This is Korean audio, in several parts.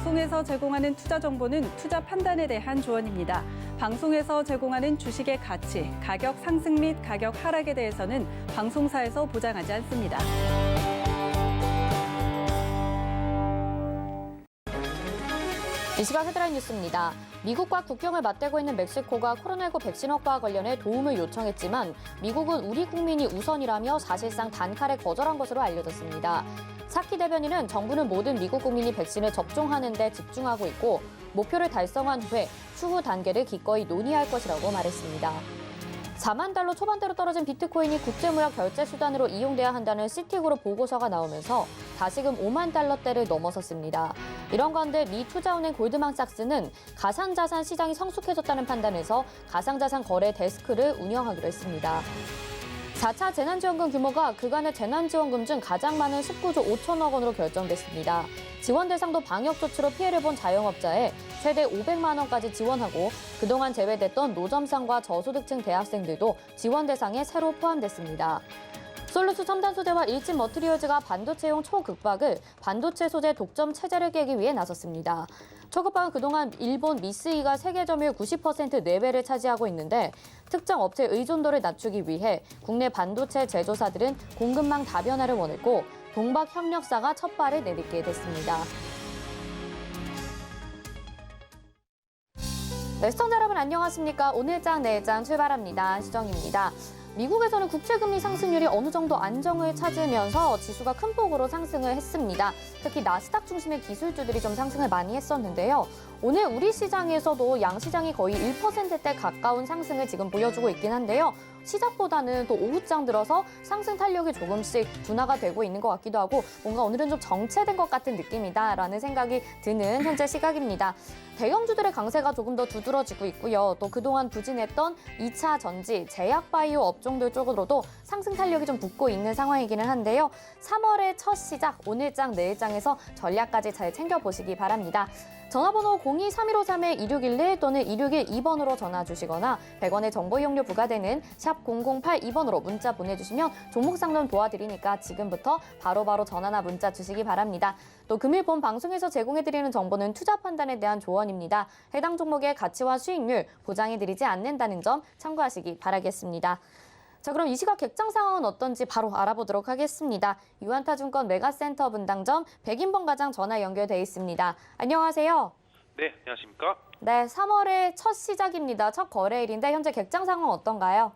방송에서 제공하는 투자 정보는 투자 판단에 대한 조언입니다. 방송에서 제공하는 주식의 가치, 가격 상승 및 가격 하락에 대해서는 방송사에서 보장하지 않습니다. 이 시각 헤드라인 뉴스입니다. 미국과 국경을 맞대고 있는 멕시코가 코로나19 백신 확보와 관련해 도움을 요청했지만 미국은 우리 국민이 우선이라며 사실상 단칼에 거절한 것으로 알려졌습니다. 사키 대변인은 정부는 모든 미국 국민이 백신을 접종하는 데 집중하고 있고 목표를 달성한 후에 추후 단계를 기꺼이 논의할 것이라고 말했습니다. 4만 달러 초반대로 떨어진 비트코인이 국제무역 결제 수단으로 이용돼야 한다는 시티그룹 보고서가 나오면서 다시금 5만 달러대를 넘어섰습니다. 이런 가운데 미 투자은행 골드만삭스는 가상자산 시장이 성숙해졌다는 판단에서 가상자산 거래 데스크를 운영하기로 했습니다. 4차 재난지원금 규모가 그간의 재난지원금 중 가장 많은 19조 5천억 원으로 결정됐습니다. 지원 대상도 방역 조치로 피해를 본 자영업자에 최대 500만 원까지 지원하고 그동안 제외됐던 노점상과 저소득층 대학생들도 지원 대상에 새로 포함됐습니다. 솔루스 첨단 소재와 일진 머티리얼즈가 반도체용 초극박을 반도체 소재 독점 체제를 깨기 위해 나섰습니다. 초극박은 그동안 일본 미쓰이가 세계 점유율 90% 내외를 차지하고 있는데 특정 업체 의존도를 낮추기 위해 국내 반도체 제조사들은 공급망 다변화를 원했고 동박협력사가 첫 발을 내딛게 됐습니다. 네, 시청자 여러분 안녕하십니까? 오늘장 내일장 출발합니다. 시정입니다. 미국에서는 국채금리 상승률이 어느 정도 안정을 찾으면서 지수가 큰 폭으로 상승을 했습니다. 특히 나스닥 중심의 기술주들이 좀 상승을 많이 했었는데요. 오늘 우리 시장에서도 양시장이 거의 1%대 가까운 상승을 지금 보여주고 있긴 한데요. 시작보다는 또 오후장 들어서 상승 탄력이 조금씩 둔화가 되고 있는 것 같기도 하고 뭔가 오늘은 좀 정체된 것 같은 느낌이다라는 생각이 드는 현재 시각입니다. 대형주들의 강세가 조금 더 두드러지고 있고요. 또 그동안 부진했던 2차 전지, 제약바이오 업종들 쪽으로도 상승 탄력이 좀 붙고 있는 상황이기는 한데요. 3월의 첫 시작, 오늘장, 내일장에서 전략까지 잘 챙겨보시기 바랍니다. 전화번호 02-3153-2611 또는 2612번으로 전화 주시거나 100원의 정보 이용료 부과되는 샵 0082번으로 문자 보내주시면 종목 상담 도와드리니까 지금부터 바로바로 전화나 문자 주시기 바랍니다. 또 금일 본 방송에서 제공해드리는 정보는 투자 판단에 대한 조언입니다. 해당 종목의 가치와 수익률 보장해드리지 않는다는 점 참고하시기 바라겠습니다. 자, 그럼 이 시각 객장 상황은 어떤지 바로 알아보도록 하겠습니다. 유한타증권 메가센터 분당점 백인범 과장 전화 연결돼 있습니다. 안녕하세요. 네, 안녕하십니까? 네, 3월의 첫 시작입니다. 첫 거래일인데 현재 객장 상황 어떤가요?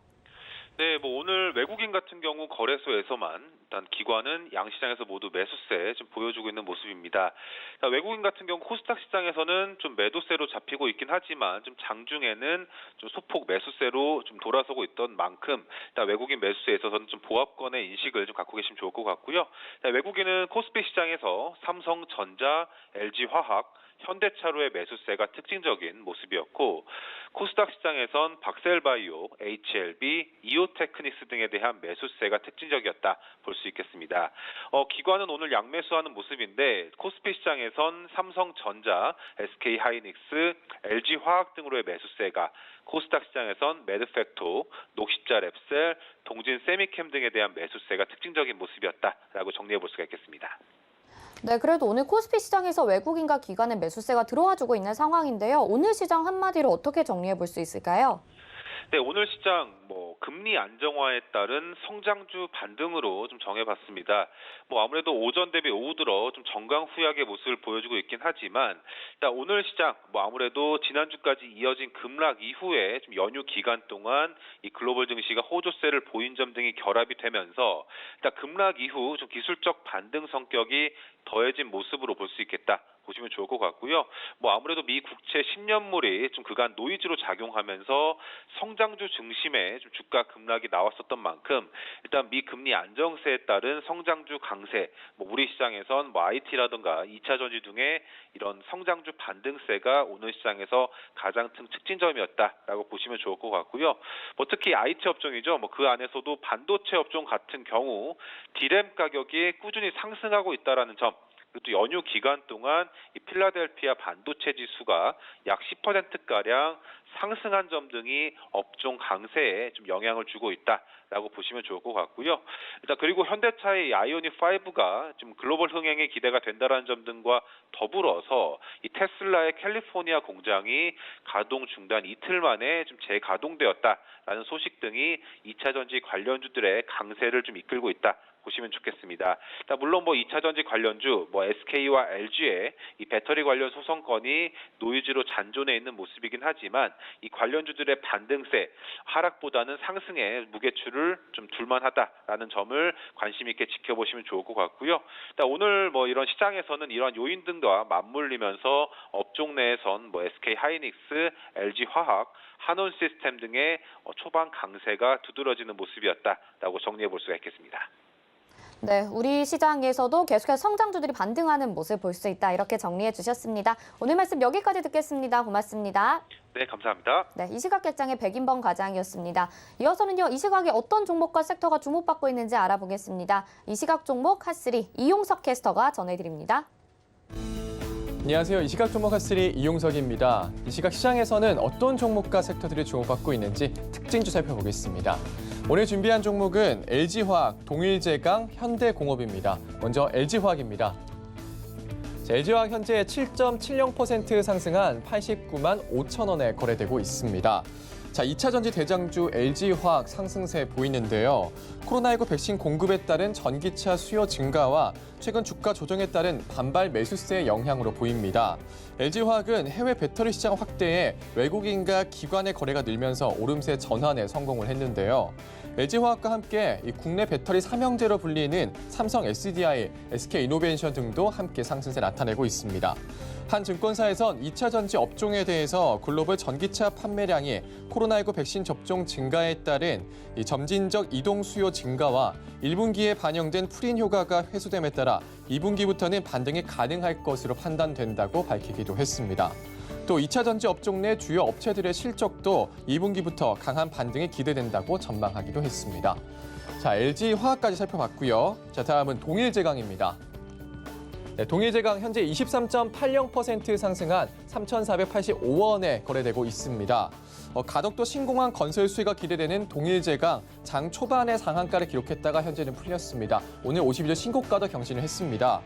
네, 오늘 외국인 같은 경우 거래소에서만 일단 기관은 양시장에서 모두 매수세 좀 보여주고 있는 모습입니다. 그러니까 외국인 같은 경우 코스닥 시장에서는 좀 매도세로 잡히고 있긴 하지만 좀 장중에는 좀 소폭 매수세로 좀 돌아서고 있던 만큼 일단 외국인 매수세에 있어서는 좀 보합권의 인식을 좀 갖고 계시면 좋을 것 같고요. 외국인은 코스피 시장에서 삼성전자, LG화학, 현대차로의 매수세가 특징적인 모습이었고 코스닥 시장에선 박셀바이오, HLB, 이오테크닉스 등에 대한 매수세가 특징적이었다 볼 수 있겠습니다. 기관은 오늘 양매수하는 모습인데 코스피 시장에선 삼성전자, SK하이닉스, LG화학 등으로의 매수세가 코스닥 시장에선 매드팩토, 녹십자랩셀, 동진세미캠 등에 대한 매수세가 특징적인 모습이었다라고 정리해 볼 수가 있겠습니다. 네, 그래도 오늘 코스피 시장에서 외국인과 기관의 매수세가 들어와주고 있는 상황인데요. 오늘 시장 한마디로 어떻게 정리해 볼 수 있을까요? 네, 오늘 시장 금리 안정화에 따른 성장주 반등으로 좀 정해봤습니다. 아무래도 오전 대비 오후 들어 좀 정강후약의 모습을 보여주고 있긴 하지만 일단 오늘 시장 아무래도 지난주까지 이어진 급락 이후에 좀 연휴 기간 동안 이 글로벌 증시가 호조세를 보인 점 등이 결합이 되면서 일단 급락 이후 좀 기술적 반등 성격이 더해진 모습으로 볼 수 있겠다. 보시면 좋을 것 같고요. 아무래도 미 국채 10년물이 좀 그간 노이즈로 작용하면서 성장주 중심의 좀 주가 급락이 나왔었던 만큼 일단 미 금리 안정세에 따른 성장주 강세, 우리 시장에선 IT라든가 2차 전지 등의 이런 성장주 반등세가 오늘 시장에서 가장 특징점이었다라고 보시면 좋을 것 같고요. 특히 IT 업종이죠. 그 안에서도 반도체 업종 같은 경우 디램 가격이 꾸준히 상승하고 있다라는 점. 그리고 또 연휴 기간 동안 이 필라델피아 반도체 지수가 약 10%가량 상승한 점 등이 업종 강세에 좀 영향을 주고 있다라고 보시면 좋을 것 같고요. 일단 그리고 현대차의 아이오닉 5가 좀 글로벌 흥행에 기대가 된다라는 점 등과 더불어서 이 테슬라의 캘리포니아 공장이 가동 중단 이틀 만에 좀 재가동되었다라는 소식 등이 2차 전지 관련주들의 강세를 좀 이끌고 있다. 보시면 좋겠습니다. 물론 2차 전지 관련주, SK와 LG의 이 배터리 관련 소송건이 노이즈로 잔존해 있는 모습이긴 하지만 이 관련주들의 반등세, 하락보다는 상승에 무게추를 좀 둘만하다라는 점을 관심 있게 지켜보시면 좋을 것 같고요. 오늘 이런 시장에서는 이러한 요인 등과 맞물리면서 업종 내에선 SK 하이닉스, LG 화학, 한온 시스템 등의 초반 강세가 두드러지는 모습이었다라고 정리해 볼 수가 있겠습니다. 네, 우리 시장에서도 계속해서 성장주들이 반등하는 모습 볼 수 있다. 이렇게 정리해 주셨습니다. 오늘 말씀 여기까지 듣겠습니다. 고맙습니다. 네, 감사합니다. 네, 이시각결장의 백인범 과장이었습니다. 이어서는요, 이 시각에 어떤 종목과 섹터가 주목받고 있는지 알아보겠습니다. 이 시각 종목 핫3 이용석 캐스터가 전해드립니다. 안녕하세요. 이 시각 종목 핫3 이용석입니다. 이 시각 시장에서는 어떤 종목과 sek터들이 주목받고 있는지 특징주 살펴보겠습니다. 오늘 준비한 종목은 LG화학, 동일제강, 현대공업입니다. 먼저 LG화학입니다. LG화학 현재 7.70% 상승한 89만 5천 원에 거래되고 있습니다. 2차 전지 대장주 LG화학 상승세 보이는데요. 코로나19 백신 공급에 따른 전기차 수요 증가와 최근 주가 조정에 따른 반발 매수세의 영향으로 보입니다. LG화학은 해외 배터리 시장 확대에 외국인과 기관의 거래가 늘면서 오름세 전환에 성공을 했는데요. LG화학과 함께 국내 배터리 삼형제로 불리는 삼성 SDI, SK이노베이션 등도 함께 상승세 나타내고 있습니다. 한 증권사에선 2차 전지 업종에 대해서 글로벌 전기차 판매량이 코로나19 백신 접종 증가에 따른 점진적 이동 수요 증가와 1분기에 반영된 풀인 효과가 회수됨에 따라 2분기부터는 반등이 가능할 것으로 판단된다고 밝히기도 했습니다. 또 2차 전지 업종 내 주요 업체들의 실적도 2분기부터 강한 반등이 기대된다고 전망하기도 했습니다. LG화학까지 살펴봤고요. 다음은 동일제강입니다. 동일제강 현재 23.80% 상승한 3,485원에 거래되고 있습니다. 가덕도 신공항 건설 수혜가 기대되는 동일제강 장 초반에 상한가를 기록했다가 현재는 풀렸습니다. 오늘 52주 신고가도 경신을 했습니다.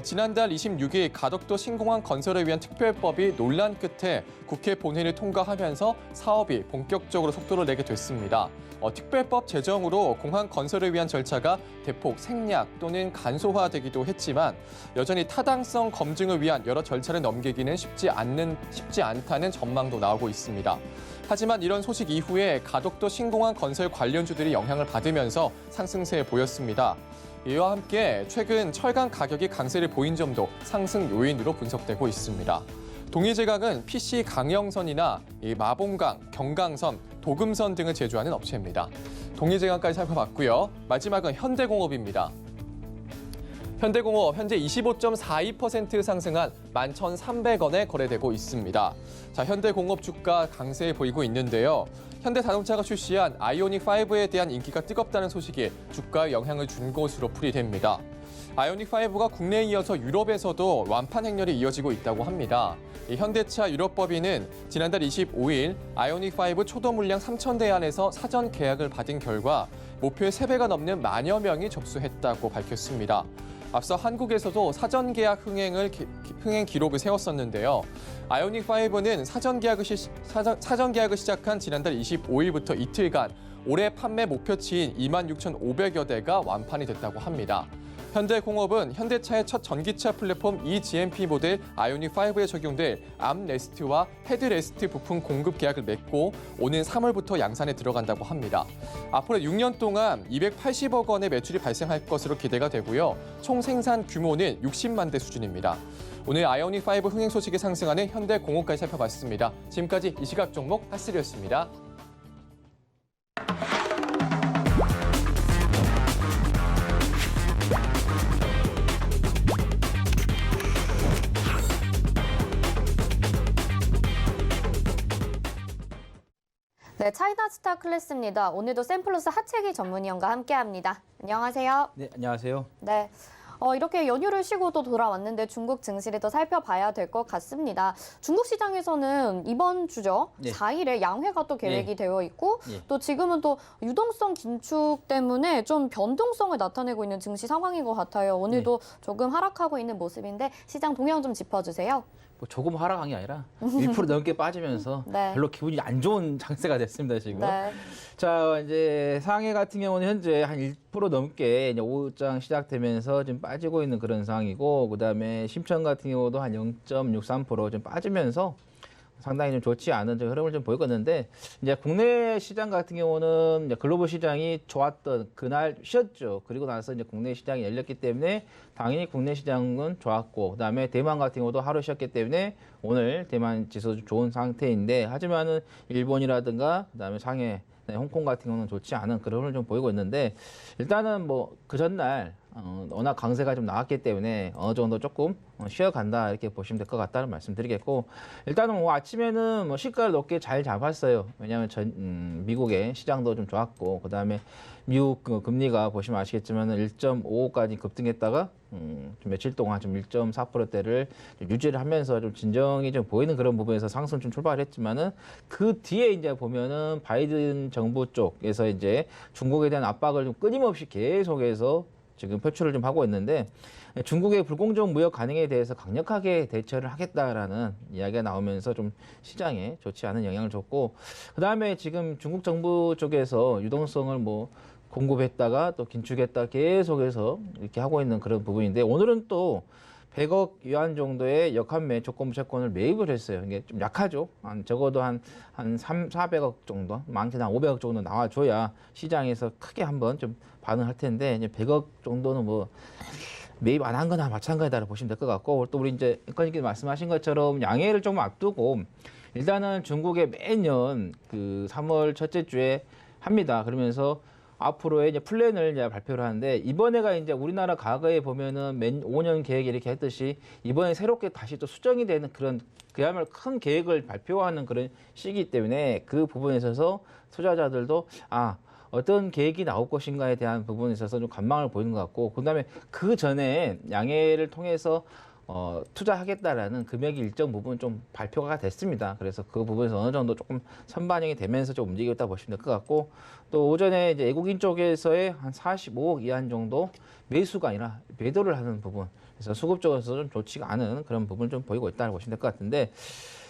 지난달 26일 가덕도 신공항 건설을 위한 특별법이 논란 끝에 국회 본회의를 통과하면서 사업이 본격적으로 속도를 내게 됐습니다. 특별법 제정으로 공항 건설을 위한 절차가 대폭 생략 또는 간소화되기도 했지만 여전히 타당성 검증을 위한 여러 절차를 넘기기는 쉽지 않다는 전망도 나오고 있습니다. 하지만 이런 소식 이후에 가덕도 신공항 건설 관련주들이 영향을 받으면서 상승세에 보였습니다. 이와 함께 최근 철강 가격이 강세를 보인 점도 상승 요인으로 분석되고 있습니다. 동일제강은 PC 강영선이나 마봉강, 경강선, 도금선 등을 제조하는 업체입니다. 동일제강까지 살펴봤고요. 마지막은 현대공업입니다. 현대공업 현재 25.42% 상승한 11,300원에 거래되고 있습니다. 현대공업 주가 강세 보이고 있는데요. 현대자동차가 출시한 아이오닉 5에 대한 인기가 뜨겁다는 소식이 주가에 영향을 준 것으로 풀이됩니다. 아이오닉 5가 국내에 이어서 유럽에서도 완판 행렬이 이어지고 있다고 합니다. 현대차 유럽법인은 지난달 25일 아이오닉 5 초도 물량 3,000대 안에서 사전 계약을 받은 결과 목표의 3배가 넘는 만여 명이 접수했다고 밝혔습니다. 앞서 한국에서도 사전 계약 흥행 기록을 세웠었는데요. 아이오닉 5는 사전 계약을 시작한 지난달 25일부터 이틀간 올해 판매 목표치인 26,500여 대가 완판이 됐다고 합니다. 현대공업은 현대차의 첫 전기차 플랫폼 eGMP 모델 아이오닉 5에 적용될 암레스트와 헤드레스트 부품 공급 계약을 맺고 오는 3월부터 양산에 들어간다고 합니다. 앞으로 6년 동안 280억 원의 매출이 발생할 것으로 기대가 되고요. 총 생산 규모는 60만 대 수준입니다. 오늘 아이오닉 5 흥행 소식이 상승하는 현대공업까지 살펴봤습니다. 지금까지 이 시각 종목 핫3였습니다. 네, 차이나스타 클래스입니다. 오늘도 샘플러스 하체기 전문위원과 함께합니다. 안녕하세요. 네, 안녕하세요. 네, 이렇게 연휴를 쉬고 또 돌아왔는데 중국 증시를 더 살펴봐야 될 것 같습니다. 중국 시장에서는 이번 주죠. 네. 4일에 양회가 또 계획이 예. 되어 있고 예. 또 지금은 또 유동성 긴축 때문에 좀 변동성을 나타내고 있는 증시 상황인 것 같아요. 오늘도 조금 하락하고 있는 모습인데 시장 동향 좀 짚어주세요. 뭐 조금 하락한 게 아니라 1% 넘게 빠지면서 네. 별로 기분이 안 좋은 장세가 됐습니다, 지금. 네. 자, 이제 상해 같은 경우는 현재 한 1% 넘게 이제 오후장 시작되면서 좀 빠지고 있는 그런 상황이고, 그다음에 심천 같은 경우도 한 0.63% 좀 빠지면서 상당히 좀 좋지 않은 좀 흐름을 좀 보였는데, 이제 국내 시장 같은 경우는 이제 글로벌 시장이 좋았던 그날 쉬었죠. 그리고 나서 이제 국내 시장이 열렸기 때문에 당연히 국내 시장은 좋았고, 그다음에 대만 같은 경우도 하루 쉬었기 때문에 오늘 대만 지수 좋은 상태인데, 하지만은 일본이라든가 그다음에 상해, 홍콩 같은 경우는 좋지 않은 그런 흐름을 좀 보이고 있는데, 일단은 뭐 그 전날 워낙 강세가 좀 나왔기 때문에 어느 정도 조금 쉬어간다 이렇게 보시면 될 것 같다는 말씀드리겠고, 일단은 뭐 아침에는 뭐 시가를 높게 잘 잡았어요. 왜냐하면 미국의 시장도 좀 좋았고, 그다음에 미국 그 금리가 보시면 아시겠지만 1.55까지 급등했다가 좀 며칠 동안 좀 1.4%대를 유지를 하면서 좀 진정이 좀 보이는 그런 부분에서 상승 좀 출발했지만은, 그 뒤에 이제 보면은 바이든 정부 쪽에서 이제 중국에 대한 압박을 좀 끊임없이 계속해서 지금 표출을 좀 하고 있는데, 중국의 불공정 무역 간행에 대해서 강력하게 대처를 하겠다라는 이야기가 나오면서 좀 시장에 좋지 않은 영향을 줬고, 그다음에 지금 중국 정부 쪽에서 유동성을 뭐 공급했다가 또 긴축했다 계속해서 이렇게 하고 있는 그런 부분인데, 오늘은 또 100억 위안 정도의 역환매 조건부 채권을 매입을 했어요. 이게 좀 약하죠. 적어도 한 400억 정도, 많게는 한 500억 정도 나와줘야 시장에서 크게 한번 좀 반응할 텐데, 이제 100억 정도는 뭐 매입 안 한 거나 마찬가지다라고 보시면 될 것 같고, 또 우리 이제 앵커님께서 말씀하신 것처럼 양해를 좀 앞두고 일단은 중국에 매년 그 3월 첫째 주에 합니다. 그러면서 앞으로의 이제 플랜을 이제 발표를 하는데, 이번에가 이제 우리나라 과거에 보면은 5년 계획 이렇게 했듯이 이번에 새롭게 다시 또 수정이 되는 그런 그야말로 큰 계획을 발표하는 그런 시기이기 때문에, 그 부분에 있어서 투자자들도 어떤 계획이 나올 것인가에 대한 부분에 있어서 좀 관망을 보이는 것 같고, 그다음에 그 전에 양해를 통해서 투자하겠다라는 금액이 일정 부분 좀 발표가 됐습니다. 그래서 그 부분에서 어느 정도 조금 선반영이 되면서 좀 움직였다 보시면 될 것 같고, 또 오전에 이제 외국인 쪽에서의 한 45억 이한 정도 매수가 아니라 매도를 하는 부분, 그래서 수급 쪽에서 좀 좋지가 않은 그런 부분을 좀 보이고 있다고 보시면 될 것 같은데,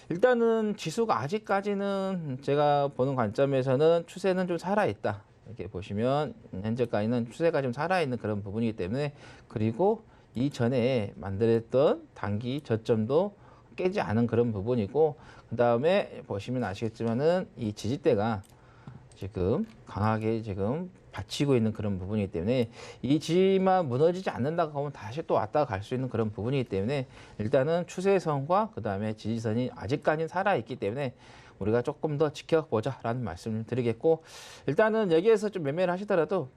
일단은 지수가 아직까지는 제가 보는 관점에서는 추세는 좀 살아있다. 이렇게 보시면 현재까지는 추세가 좀 살아있는 그런 부분이기 때문에, 그리고 이전에 만들었던 단기 저점도 깨지 않은 그런 부분이고, 그 다음에 보시면 아시겠지만은 이 지지대가 지금 강하게 지금 받치고 있는 그런 부분이기 때문에, 이 지지만 무너지지 않는다고 하면 다시 또 왔다가 갈 수 있는 그런 부분이기 때문에, 일단은 추세선과 그 다음에 지지선이 아직까지는 살아있기 때문에 우리가 조금 더 지켜보자라는 말씀을 드리겠고, 일단은 여기에서 좀 매매를 하시더라도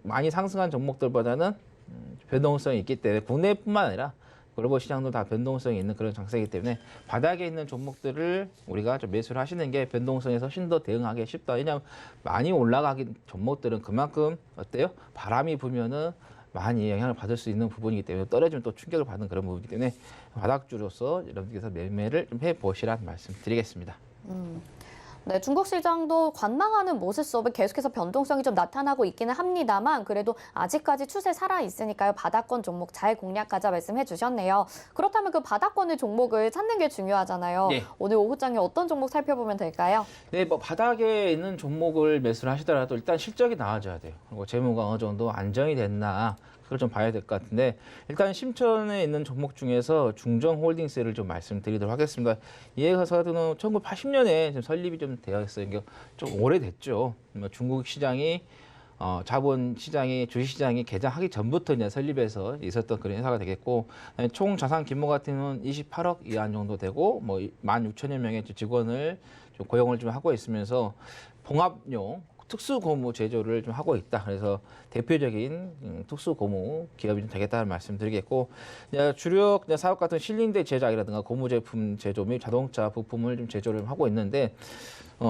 많이 상승한 종목들보다는 변동성이 있기 때문에, 국내뿐만 아니라 글로벌 시장도 다 변동성이 있는 그런 장세이기 때문에 바닥에 있는 종목들을 우리가 좀 매수를 하시는 게 변동성에서 훨씬 더 대응하기 쉽다. 왜냐하면 많이 올라가긴 종목들은 그만큼 어때요? 바람이 불면은 많이 영향을 받을 수 있는 부분이기 때문에, 떨어지면 또 충격을 받는 그런 부분이기 때문에 바닥주로서 여러분께서 매매를 좀 해보시라는 말씀 드리겠습니다. 네, 중국 시장도 관망하는 모습 속에 계속해서 변동성이 좀 나타나고 있기는 합니다만, 그래도 아직까지 추세 살아있으니까요. 바닥권 종목 잘 공략하자 말씀해 주셨네요. 그렇다면 그 바닥권의 종목을 찾는 게 중요하잖아요. 네. 오늘 오후장에 어떤 종목 살펴보면 될까요? 네, 뭐 바닥에 있는 종목을 매수를 하시더라도 일단 실적이 나와줘야 돼요. 그리고 재무가 어느 정도 안정이 됐나, 그걸 좀 봐야 될 것 같은데, 일단 심천에 있는 종목 중에서 중정홀딩스를 좀 말씀드리도록 하겠습니다. 이 회사는 1980년에 좀 설립이 좀 되어 있어요. 이게 좀 오래됐죠. 중국 시장이 자본 시장이, 주식시장이 개장하기 전부터 이제 설립해서 있었던 그런 회사가 되겠고, 총 자산 규모 같은 경우는 28억 이한 정도 되고, 뭐 16,000여 명의 직원을 좀 고용을 좀 하고 있으면서 봉합용 특수 고무 제조를 좀 하고 있다. 그래서 대표적인 특수 고무 기업이 좀 되겠다는 말씀드리겠고, 주력 사업 같은 실링대 제작이라든가 고무 제품 제조 및 자동차 부품을 좀 제조를 하고 있는데,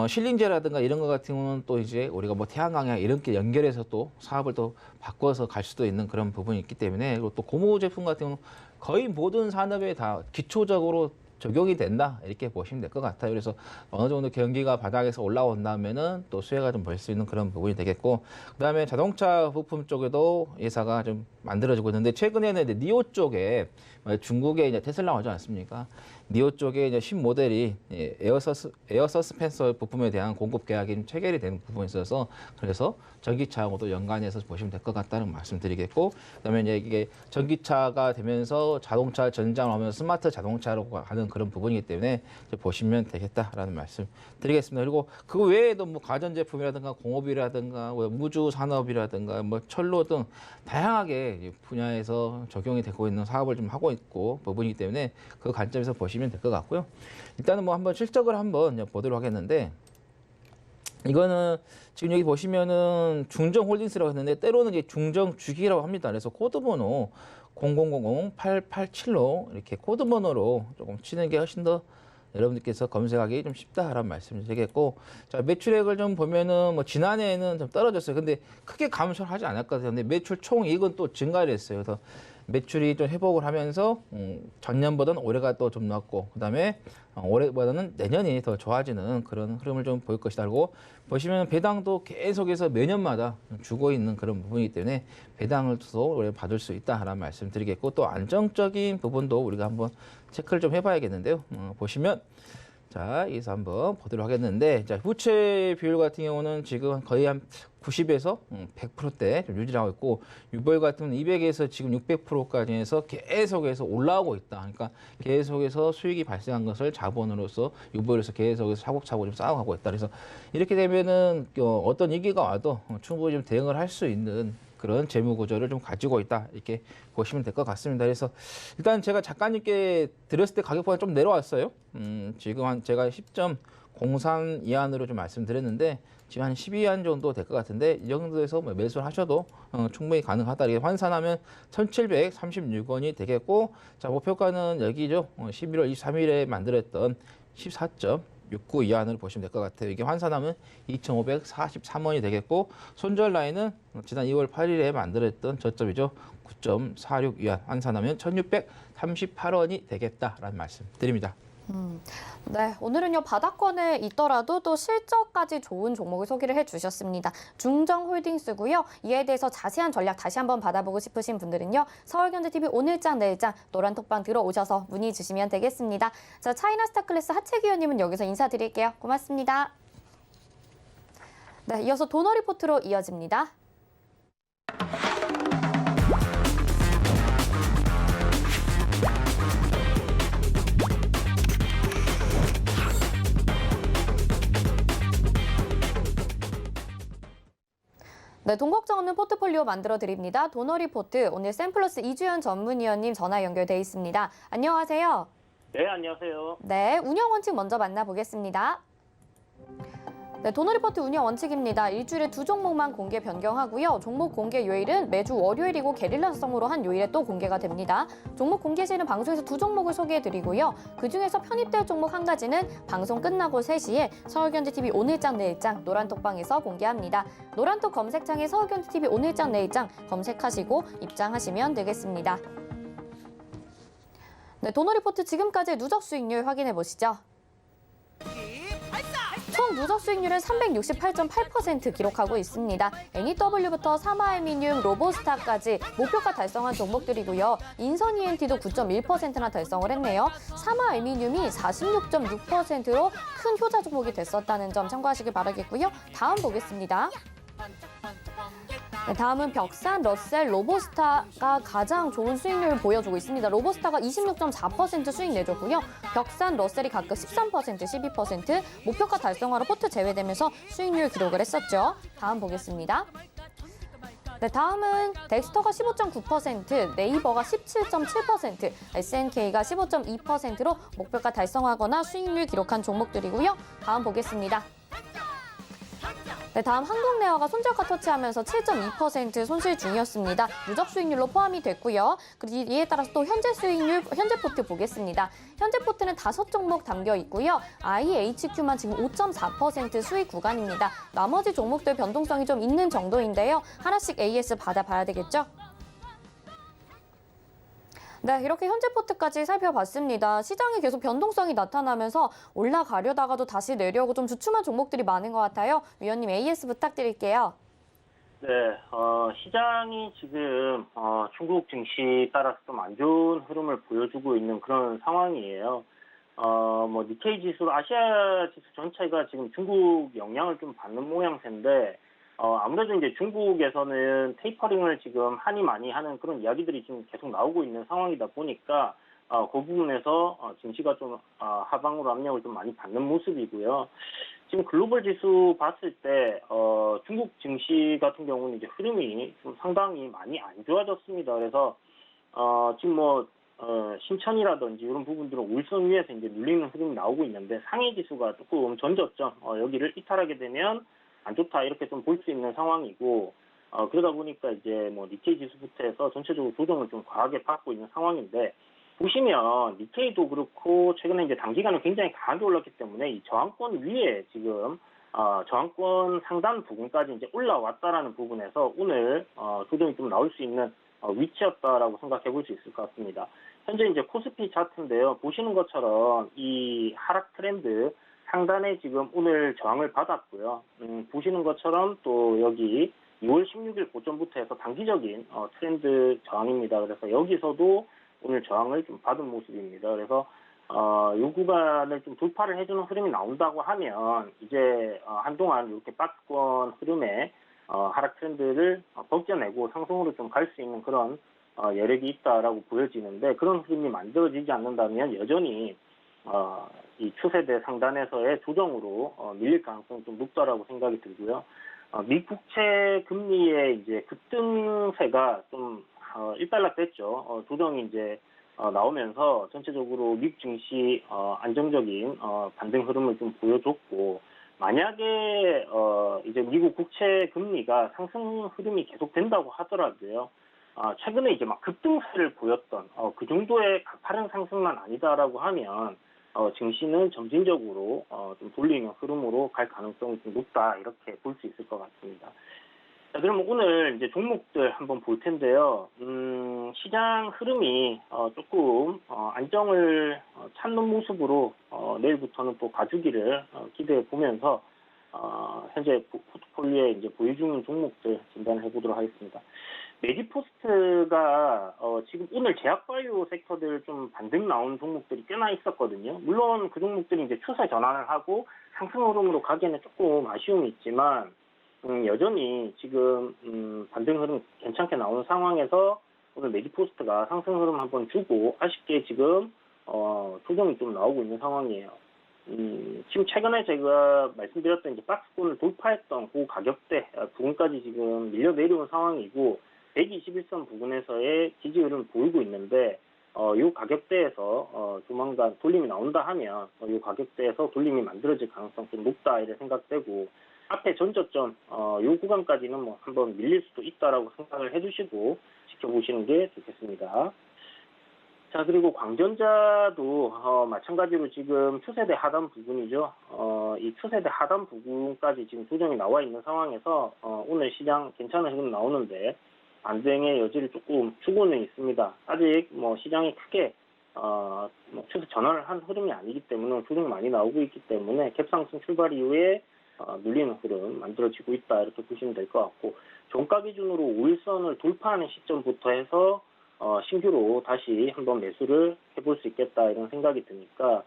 실링제라든가 이런 것 같은 경우는 또 이제 우리가 뭐 태양광이나 이런 게 연결해서 또 사업을 또 바꿔서 갈 수도 있는 그런 부분이 있기 때문에, 그리고 또 고무 제품 같은 경우는 거의 모든 산업에 다 기초적으로 적용이 된다 이렇게 보시면 될 것 같아요. 그래서 어느 정도 경기가 바닥에서 올라온다면은 또 수혜가 좀 벌 수 있는 그런 부분이 되겠고, 그다음에 자동차 부품 쪽에도 회사가 좀 만들어지고 있는데, 최근에는 이제 니오 쪽에 중국에 이제 테슬라가 오지 않습니까? 니오 쪽에 이제 신모델이 에어 서스펜서 부품에 대한 공급 계약이 좀 체결이 되는 부분이 있어서, 그래서 전기차하고도 연관해서 보시면 될 것 같다는 말씀드리겠고, 그다음에 이제 이게 전기차가 되면서 자동차 전장을 하면 스마트 자동차로 가는 그런 부분이기 때문에 이제 보시면 되겠다라는 말씀 드리겠습니다. 그리고 그 외에도 뭐 가전제품이라든가 공업이라든가 무주 산업이라든가 뭐 철로 등 다양하게 분야에서 적용이 되고 있는 사업을 좀 하고 있고 부분이기 때문에 그 관점에서 보시면 될 것 같고요. 일단은 뭐 한번 실적을 한번 보도록 하겠는데, 이거는 지금 여기 보시면은 중정홀딩스라고 했는데 때로는 이제 중정주기라고 합니다. 그래서 코드번호 0000-887로 이렇게 코드번호로 조금 치는 게 훨씬 더 여러분들께서 검색하기 좀 쉽다라는 말씀을 드리겠고, 자, 매출액을 좀 보면은 뭐 지난해에는 좀 떨어졌어요. 근데 크게 감소를 하지 않았거든요. 근데 매출 총이익은 또 증가를 했어요. 그래서 매출이 좀 회복을 하면서 전년보다는 올해가 또 좀 낫고, 그다음에 올해보다는 내년이 더 좋아지는 그런 흐름을 좀 보일 것이다. 그리고 보시면 배당도 계속해서 매년마다 주고 있는 그런 부분이기 때문에 배당을 또 올해 받을 수 있다라는 말씀 드리겠고, 또 안정적인 부분도 우리가 한번 체크를 좀 해봐야겠는데요. 보시면 자, 여기서 한번 보도록 하겠는데, 자, 부채 비율 같은 경우는 지금 거의 한 90에서 100%대 좀 유지하고 있고, 유보율 같은 경우는 200에서 지금 600%까지 해서 계속해서 올라오고 있다. 그러니까 계속해서 수익이 발생한 것을 자본으로서 유보율에서 계속해서 차곡차곡 좀 쌓아가고 있다. 그래서 이렇게 되면은 어떤 위기가 와도 충분히 좀 대응을 할 수 있는 그런 재무 구조를 좀 가지고 있다 이렇게 보시면 될 것 같습니다. 그래서 일단 제가 작가님께 드렸을 때 가격보다 좀 내려왔어요. 지금 한 제가 10.03 이하로 좀 말씀드렸는데 지금 한 12한 정도 될 것 같은데, 이 정도에서 뭐 매수를 하셔도 충분히 가능하다. 이게 환산하면 1,736원이 되겠고, 자, 목표가는 여기죠. 11월 23일에 만들었던 14.69 이하로 보시면 될 것 같아요. 이게 환산하면 2,543원이 되겠고, 손절 라인은 지난 2월 8일에 만들었던 저점이죠. 9.46 위안, 환산하면 1,638원이 되겠다라는 말씀 드립니다. 네, 오늘은요 바닥권에 있더라도 또 실적까지 좋은 종목을 소개를 해주셨습니다. 중정홀딩스고요. 이에 대해서 자세한 전략 다시 한번 받아보고 싶으신 분들은요 서울경제TV 오늘장 내일장 노란톡방 들어오셔서 문의 주시면 되겠습니다. 자, 차이나스타클래스 하채기원님은 여기서 인사드릴게요. 고맙습니다. 네, 이어서 도너리포트로 이어집니다. 네, 돈 걱정 없는 포트폴리오 만들어 드립니다. 도너리포트, 오늘 샘플러스 이주연 전문위원님 전화 연결돼 있습니다. 안녕하세요. 네, 안녕하세요. 네, 운영 원칙 먼저 만나보겠습니다. 네, 도너리포트 운영 원칙입니다. 일주일에 2종목만 공개 변경하고요. 종목 공개 요일은 매주 월요일이고 게릴라성으로 한 요일에 또 공개가 됩니다. 종목 공개 시에는 방송에서 2종목을 소개해드리고요. 그중에서 편입될 종목 한 가지는 방송 끝나고 3시에 서울경제TV 오늘장 내일장 노란톡방에서 공개합니다. 노란톡 검색창에 서울경제TV 오늘장 내일장 검색하시고 입장하시면 되겠습니다. 네, 도너리포트 지금까지의 누적 수익률 확인해 보시죠. 총 누적 수익률은 368.8% 기록하고 있습니다. NEW부터 사마알미늄, 로보스타까지 목표가 달성한 종목들이고요. 인선 ENT도 9.1%나 달성을 했네요. 사마알미늄이 46.6%로 큰 효자 종목이 됐었다는 점 참고하시길 바라겠고요. 다음 보겠습니다. 네, 다음은 벽산, 러셀, 로보스타가 가장 좋은 수익률을 보여주고 있습니다. 로보스타가 26.4% 수익 내줬고요. 벽산, 러셀이 각각 13%, 12%, 목표가 달성하러 포트 제외되면서 수익률 기록을 했었죠. 다음 보겠습니다. 네, 다음은 덱스터가 15.9%, 네이버가 17.7%, SNK가 15.2%로 목표가 달성하거나 수익률 기록한 종목들이고요. 다음 보겠습니다. 네, 다음 한국내화가 손절가 터치하면서 7.2% 손실 중이었습니다. 누적 수익률로 포함이 됐고요. 그리고 이에 따라서 또 현재 수익률, 현재 포트 보겠습니다. 현재 포트는 5종목 담겨 있고요. IHQ만 지금 5.4% 수익 구간입니다. 나머지 종목들 변동성이 좀 있는 정도인데요. 하나씩 AS 받아봐야 되겠죠? 네, 이렇게 현재 포트까지 살펴봤습니다. 시장에 계속 변동성이 나타나면서 올라가려다가도 다시 내려오고 좀 주춤한 종목들이 많은 것 같아요. 위원님 AS 부탁드릴게요. 네, 시장이 지금 중국 증시 따라서 좀 안 좋은 흐름을 보여주고 있는 그런 상황이에요. 뭐 니케이 지수, 아시아 지수 전체가 지금 중국 영향을 좀 받는 모양새인데 아무래도 이제 중국에서는 테이퍼링을 지금 한이 많이 하는 그런 이야기들이 지금 계속 나오고 있는 상황이다 보니까 그 부분에서 증시가 좀 하방으로 압력을 좀 많이 받는 모습이고요. 지금 글로벌 지수 봤을 때 중국 증시 같은 경우는 이제 흐름이 좀 상당히 많이 안 좋아졌습니다. 그래서 지금 뭐 신천이라든지 이런 부분들은 울선 위에서 이제 눌리는 흐름이 나오고 있는데 상해 지수가 조금 전저점 여기를 이탈하게 되면 안 좋다 이렇게 좀 볼 수 있는 상황이고 그러다 보니까 이제 뭐 니케이 지수부터 해서 전체적으로 조정을 좀 과하게 받고 있는 상황인데 보시면 니케이도 그렇고 최근에 이제 단기간에 굉장히 강하게 올랐기 때문에 이 저항권 위에 지금 저항권 상단 부분까지 이제 올라왔다라는 부분에서 오늘 조정이 좀 나올 수 있는 위치였다라고 생각해 볼 수 있을 것 같습니다. 현재 이제 코스피 차트인데요. 보시는 것처럼 이 하락 트렌드 상단에 지금 오늘 저항을 받았고요. 보시는 것처럼 또 여기 2월 16일 고점부터 해서 단기적인 트렌드 저항입니다. 그래서 여기서도 오늘 저항을 좀 받은 모습입니다. 그래서 이 구간을 좀 돌파를 해주는 흐름이 나온다고 하면 이제 한동안 이렇게 박스권 흐름에 하락 트렌드를 벗겨내고 상승으로 좀 갈 수 있는 그런 여력이 있다라고 보여지는데 그런 흐름이 만들어지지 않는다면 여전히 이 추세대 상단에서의 조정으로 밀릴 가능성이 좀 높다라고 생각이 들고요. 미 국채 금리의 이제 급등세가 좀 일단락됐죠. 조정이 이제 나오면서 전체적으로 미국 증시 안정적인 반등 흐름을 좀 보여줬고 만약에 이제 미국 국채 금리가 상승 흐름이 계속된다고 하더라도요. 최근에 이제 막 급등세를 보였던 그 정도의 가파른 상승만 아니다라고 하면 증시는 점진적으로 좀 돌리는 흐름으로 갈 가능성이 좀 높다 이렇게 볼 수 있을 것 같습니다. 자, 그럼 오늘 이제 종목들 한번 볼 텐데요. 시장 흐름이 조금 안정을 찾는 모습으로 내일부터는 또 가주기를 기대해 보면서 현재 포트폴리오에 이제 보유 중인 종목들 진단해 보도록 하겠습니다. 메디포스트가 지금 오늘 제약바이오 섹터들 좀 반등 나온 종목들이 꽤나 있었거든요. 물론 그 종목들이 이제 추세 전환을 하고 상승 흐름으로 가기에는 조금 아쉬움이 있지만 여전히 지금 반등 흐름 괜찮게 나오는 상황에서 오늘 메디포스트가 상승 흐름 한번 주고 아쉽게 지금 조정이 좀 나오고 있는 상황이에요. 지금 최근에 제가 말씀드렸던 이제 박스권을 돌파했던 그 가격대 부분까지 지금 밀려 내려온 상황이고 121선 부근에서의 지지 흐름을 보이고 있는데 이 가격대에서 조만간 돌림이 나온다 하면 이 가격대에서 돌림이 만들어질 가능성이 좀 높다 이렇게 생각되고 앞에 전저점 이 구간까지는 뭐 한번 밀릴 수도 있다라고 생각을 해주시고 지켜보시는 게 좋겠습니다. 자, 그리고 광전자도 마찬가지로 지금 추세대 하단 부분이죠. 이 추세대 하단 부분까지 지금 조정이 나와 있는 상황에서 오늘 시장 괜찮은 흐름 나오는데 반등의 여지를 조금 주고는 있습니다. 아직 뭐 시장이 크게 뭐 추세 전환을 한 흐름이 아니기 때문에 조정이 많이 나오고 있기 때문에 갭상승 출발 이후에 눌리는 흐름 만들어지고 있다 이렇게 보시면 될 것 같고 종가 기준으로 5일선을 돌파하는 시점부터 해서 신규로 다시 한번 매수를 해볼 수 있겠다 이런 생각이 드니까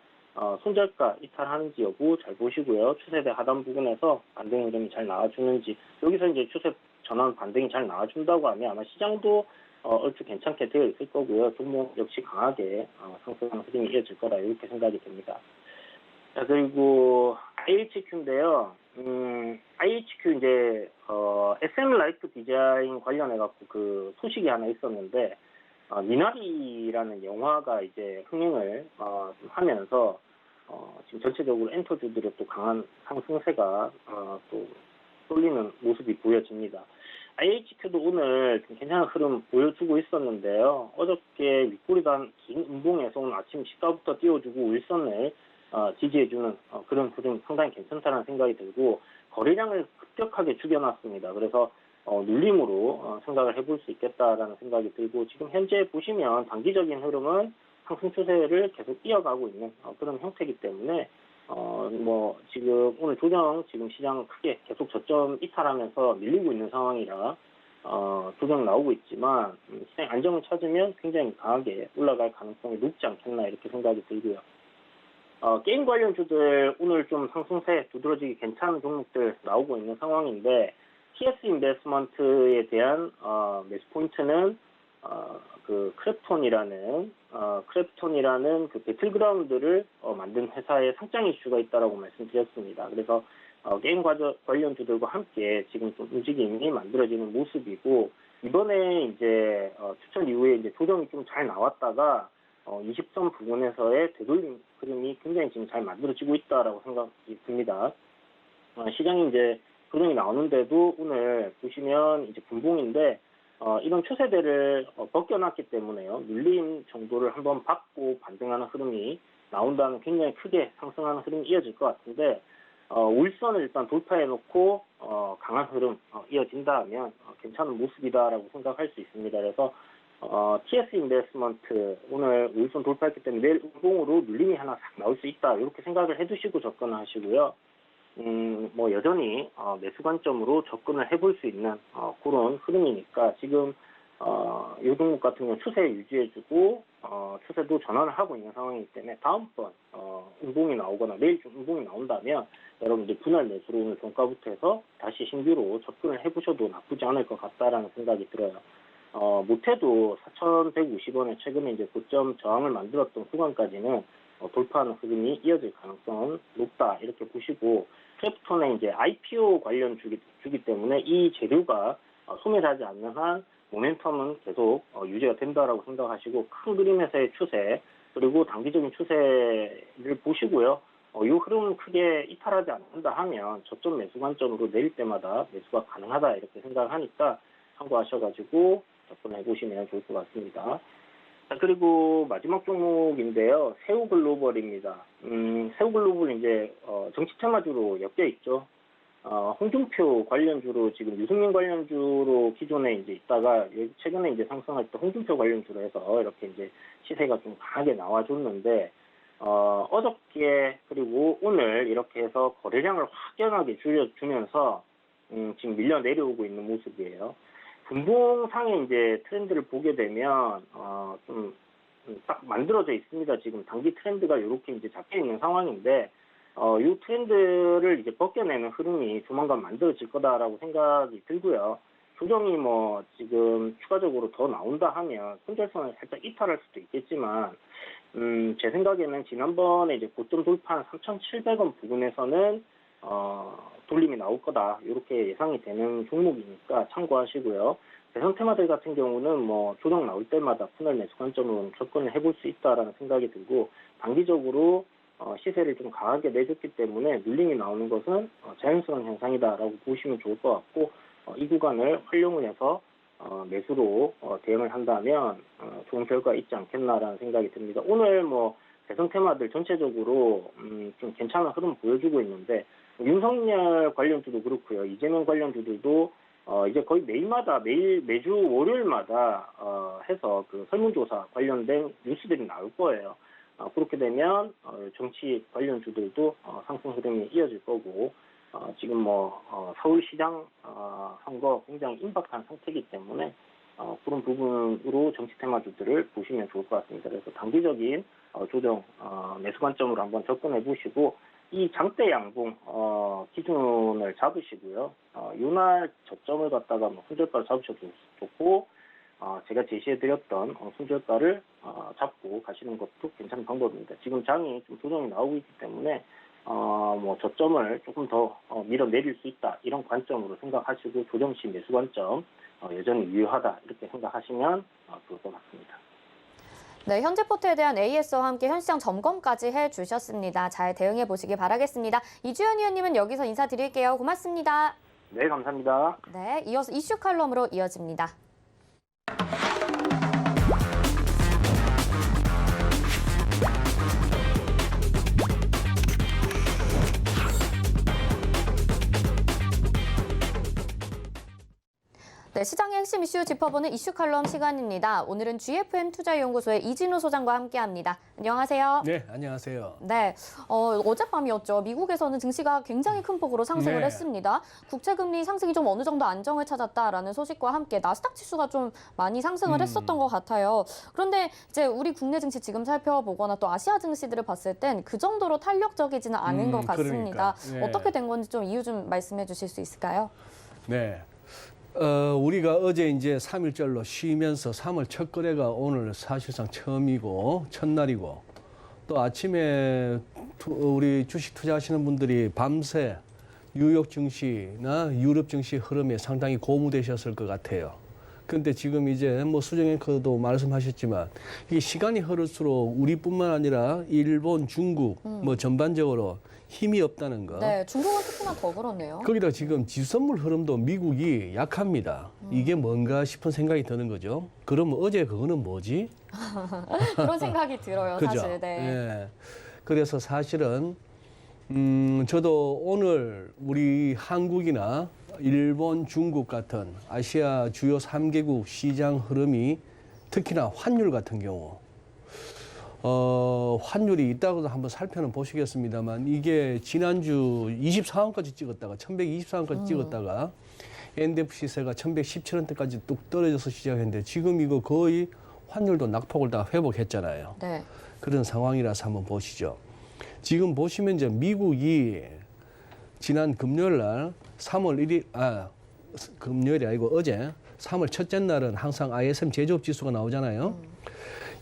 손절가 이탈하는지 여부 잘 보시고요. 추세대 하단 부분에서 반등 흐름이 잘 나와주는지 여기서 이제 추세 전환 반등이 잘 나와준다고 하면 아마 시장도 얼추 괜찮게 되어 있을 거고요. 종목 역시 강하게 상승하는 흐름이 이어질 거라 이렇게 생각이 됩니다. 자, 그리고 IHQ인데요. IHQ 이제 SM 라이프 디자인 관련해 갖고 그 소식이 하나 있었는데 미나리라는 영화가 이제 흥행을 좀 하면서 지금 전체적으로 엔터주들의 또 강한 상승세가 또 쏠리는 모습이 보여집니다. IHQ도 오늘 좀 괜찮은 흐름 보여주고 있었는데요. 어저께 윗꼬리단 긴 음봉에서 오늘 아침 시가부터 띄워주고 윌선을 지지해주는 그런 흐름 상당히 괜찮다는 생각이 들고 거래량을 급격하게 죽여놨습니다. 그래서 눌림으로 생각을 해볼 수 있겠다라는 생각이 들고 지금 현재 보시면 단기적인 흐름은 상승 추세를 계속 이어가고 있는 그런 형태이기 때문에 뭐 지금 오늘 조정 지금 시장 크게 계속 저점 이탈하면서 밀리고 있는 상황이라 조정 나오고 있지만 시장 안정을 찾으면 굉장히 강하게 올라갈 가능성이 높지 않겠나 이렇게 생각이 들고요. 게임 관련주들 오늘 좀 상승세 두드러지기 괜찮은 종목들 나오고 있는 상황인데 TS 인베스트먼트에 대한 매수 포인트는 그 크래프톤이라는 그 배틀그라운드를 만든 회사의 상장 이슈가 있다라고 말씀드렸습니다. 그래서 게임 관련주들과 함께 지금 좀 움직임이 만들어지는 모습이고 이번에 이제 추천 이후에 이제 조정이 좀 잘 나왔다가 20선 부근에서의 되돌림 흐름이 굉장히 지금 잘 만들어지고 있다라고 생각이 듭니다. 시장이 이제 조정이 나오는데도 오늘 보시면 이제 분봉인데 이런 추세대를 벗겨놨기 때문에요. 밀림 정도를 한번 받고 반등하는 흐름이 나온다면 굉장히 크게 상승하는 흐름이 이어질 것 같은데 울선을 일단 돌파해놓고 강한 흐름 이어진다면 괜찮은 모습이다라고 생각할 수 있습니다. 그래서 TS 인베스트먼트 오늘 울선 돌파했기 때문에 내일 운봉으로 눌림이 하나 싹 나올 수 있다 이렇게 생각을 해두시고 접근을 하시고요. 뭐 여전히 매수 관점으로 접근을 해볼 수 있는 그런 흐름이니까 지금 이 종목 같은 경우 추세 유지해주고 추세도 전환을 하고 있는 상황이기 때문에 다음번 운봉이 나오거나 내일 좀 운봉이 나온다면 여러분들 분할 매수로 오늘 종가부터 해서 다시 신규로 접근을 해보셔도 나쁘지 않을 것 같다라는 생각이 들어요. 못해도 4,150원에 최근에 이제 고점 저항을 만들었던 구간까지는 돌파하는 흐름이 이어질 가능성은 높다 이렇게 보시고 크래프톤의 이제 IPO 관련 주기 때문에 이 재료가 소멸하지 않는 한 모멘텀은 계속 유지가 된다라고 생각하시고 큰 그림에서의 추세 그리고 단기적인 추세를 보시고요. 이 흐름은 크게 이탈하지 않는다 하면 저점 매수 관점으로 내릴 때마다 매수가 가능하다 이렇게 생각하니까 참고하셔가지고 접근해 보시면 좋을 것 같습니다. 자, 그리고 마지막 종목인데요. 새우글로벌입니다. 새우글로벌 이제 정치 테마주로 엮여 있죠. 홍준표 관련주로 지금 유승민 관련주로 기존에 이제 있다가 최근에 이제 상승할 때 홍준표 관련주로 해서 이렇게 이제 시세가 좀 강하게 나와줬는데 어저께 그리고 오늘 이렇게 해서 거래량을 확연하게 줄여주면서 지금 밀려 내려오고 있는 모습이에요. 분봉상의 이제 트렌드를 보게 되면 좀 딱 만들어져 있습니다. 지금 단기 트렌드가 이렇게 이제 잡혀 있는 상황인데 이 트렌드를 이제 벗겨내는 흐름이 조만간 만들어질 거다라고 생각이 들고요. 조정이 뭐 지금 추가적으로 더 나온다 하면 손절선을 살짝 이탈할 수도 있겠지만 제 생각에는 지난번에 이제 고점 돌파한 3,700원 부근에서는 돌림이 나올 거다 이렇게 예상이 되는 종목이니까 참고하시고요. 대선 테마들 같은 경우는 뭐 조정 나올 때마다 분할 매수 관점으로 접근을 해볼 수 있다라는 생각이 들고 단기적으로 시세를 좀 강하게 내줬기 때문에 눌림이 나오는 것은 자연스러운 현상이다라고 보시면 좋을 것 같고 이 구간을 활용을 해서 매수로 대응을 한다면 좋은 결과가 있지 않겠나라는 생각이 듭니다. 오늘 뭐 대선 테마들 전체적으로 좀 괜찮은 흐름 보여주고 있는데 윤석열 관련주도 그렇고요. 이재명 관련주들도 이제 거의 매주 월요일마다 해서 그 설문조사 관련된 뉴스들이 나올 거예요. 그렇게 되면 정치 관련주들도 상승 흐름이 이어질 거고 지금 뭐 서울시장 선거 굉장히 임박한 상태이기 때문에 그런 부분으로 정치 테마주들을 보시면 좋을 것 같습니다. 그래서 단기적인 조정 매수 관점으로 한번 접근해 보시고 이 장대 양봉 기준을 잡으시고요. 이날 저점을 갖다가 뭐 손절가를 잡으셔도 좋고 제가 제시해드렸던 손절가를 잡고 가시는 것도 괜찮은 방법입니다. 지금 장이 좀 조정이 나오고 있기 때문에 뭐 저점을 조금 더 밀어내릴 수 있다 이런 관점으로 생각하시고 조정 시 매수 관점 여전히 유효하다 이렇게 생각하시면 좋을 것 같습니다. 네, 현재포트에 대한 AS와 함께 현시장 점검까지 해주셨습니다. 잘 대응해 보시기 바라겠습니다. 이주연 위원님은 여기서 인사드릴게요. 고맙습니다. 네, 감사합니다. 네, 이어서 이슈 칼럼으로 이어집니다. 네, 시장의 핵심 이슈 짚어보는 이슈 칼럼 시간입니다. 오늘은 GFM 투자연구소의 이진우 소장과 함께합니다. 안녕하세요. 네, 안녕하세요. 네, 어젯밤이었죠. 미국에서는 증시가 굉장히 큰 폭으로 상승을 네. 했습니다. 국채금리 상승이 좀 어느 정도 안정을 찾았다라는 소식과 함께 나스닥 지수가 좀 많이 상승을 했었던 것 같아요. 그런데 이제 우리 국내 증시 지금 살펴보거나 또 아시아 증시들을 봤을 땐 그 정도로 탄력적이지는 않은 것 같습니다. 그러니까. 네. 어떻게 된 건지 좀 이유 좀 말씀해 주실 수 있을까요? 네. 우리가 어제 이제 3일절로 쉬면서 3월 첫 거래가 오늘 사실상 처음이고 첫날이고 또 아침에 우리 주식 투자하시는 분들이 밤새 뉴욕 증시나 유럽 증시 흐름에 상당히 고무되셨을 것 같아요. 그런데 지금 이제 뭐 수정 앵커도 말씀하셨지만 이게 시간이 흐를수록 우리뿐만 아니라 일본, 중국 뭐 전반적으로 힘이 없다는 거. 네, 중국은 특히나 더 그렇네요. 거기다 지금 지선물 흐름도 미국이 약합니다. 이게 뭔가 싶은 생각이 드는 거죠. 그럼 어제 그거는 뭐지? 그런 생각이 들어요, 그죠? 사실. 네. 예. 그래서 사실은 저도 오늘 우리 한국이나 일본, 중국 같은 아시아 주요 3개국 시장 흐름이 특히나 환율 같은 경우 환율이 있다고도 한번 살펴는 보시겠습니다만 이게 지난주 24원까지 찍었다가 1124원까지 찍었다가 NDF 시세가 1117원대까지 뚝 떨어져서 시작했는데 지금 이거 거의 환율도 낙폭을 다 회복했잖아요. 네. 그런 상황이라서 한번 보시죠. 지금 보시면 이제 미국이 지난 금요일 날 3월 1일 금요일이 아니고 어제 3월 첫째 날은 항상 ISM 제조업 지수가 나오잖아요.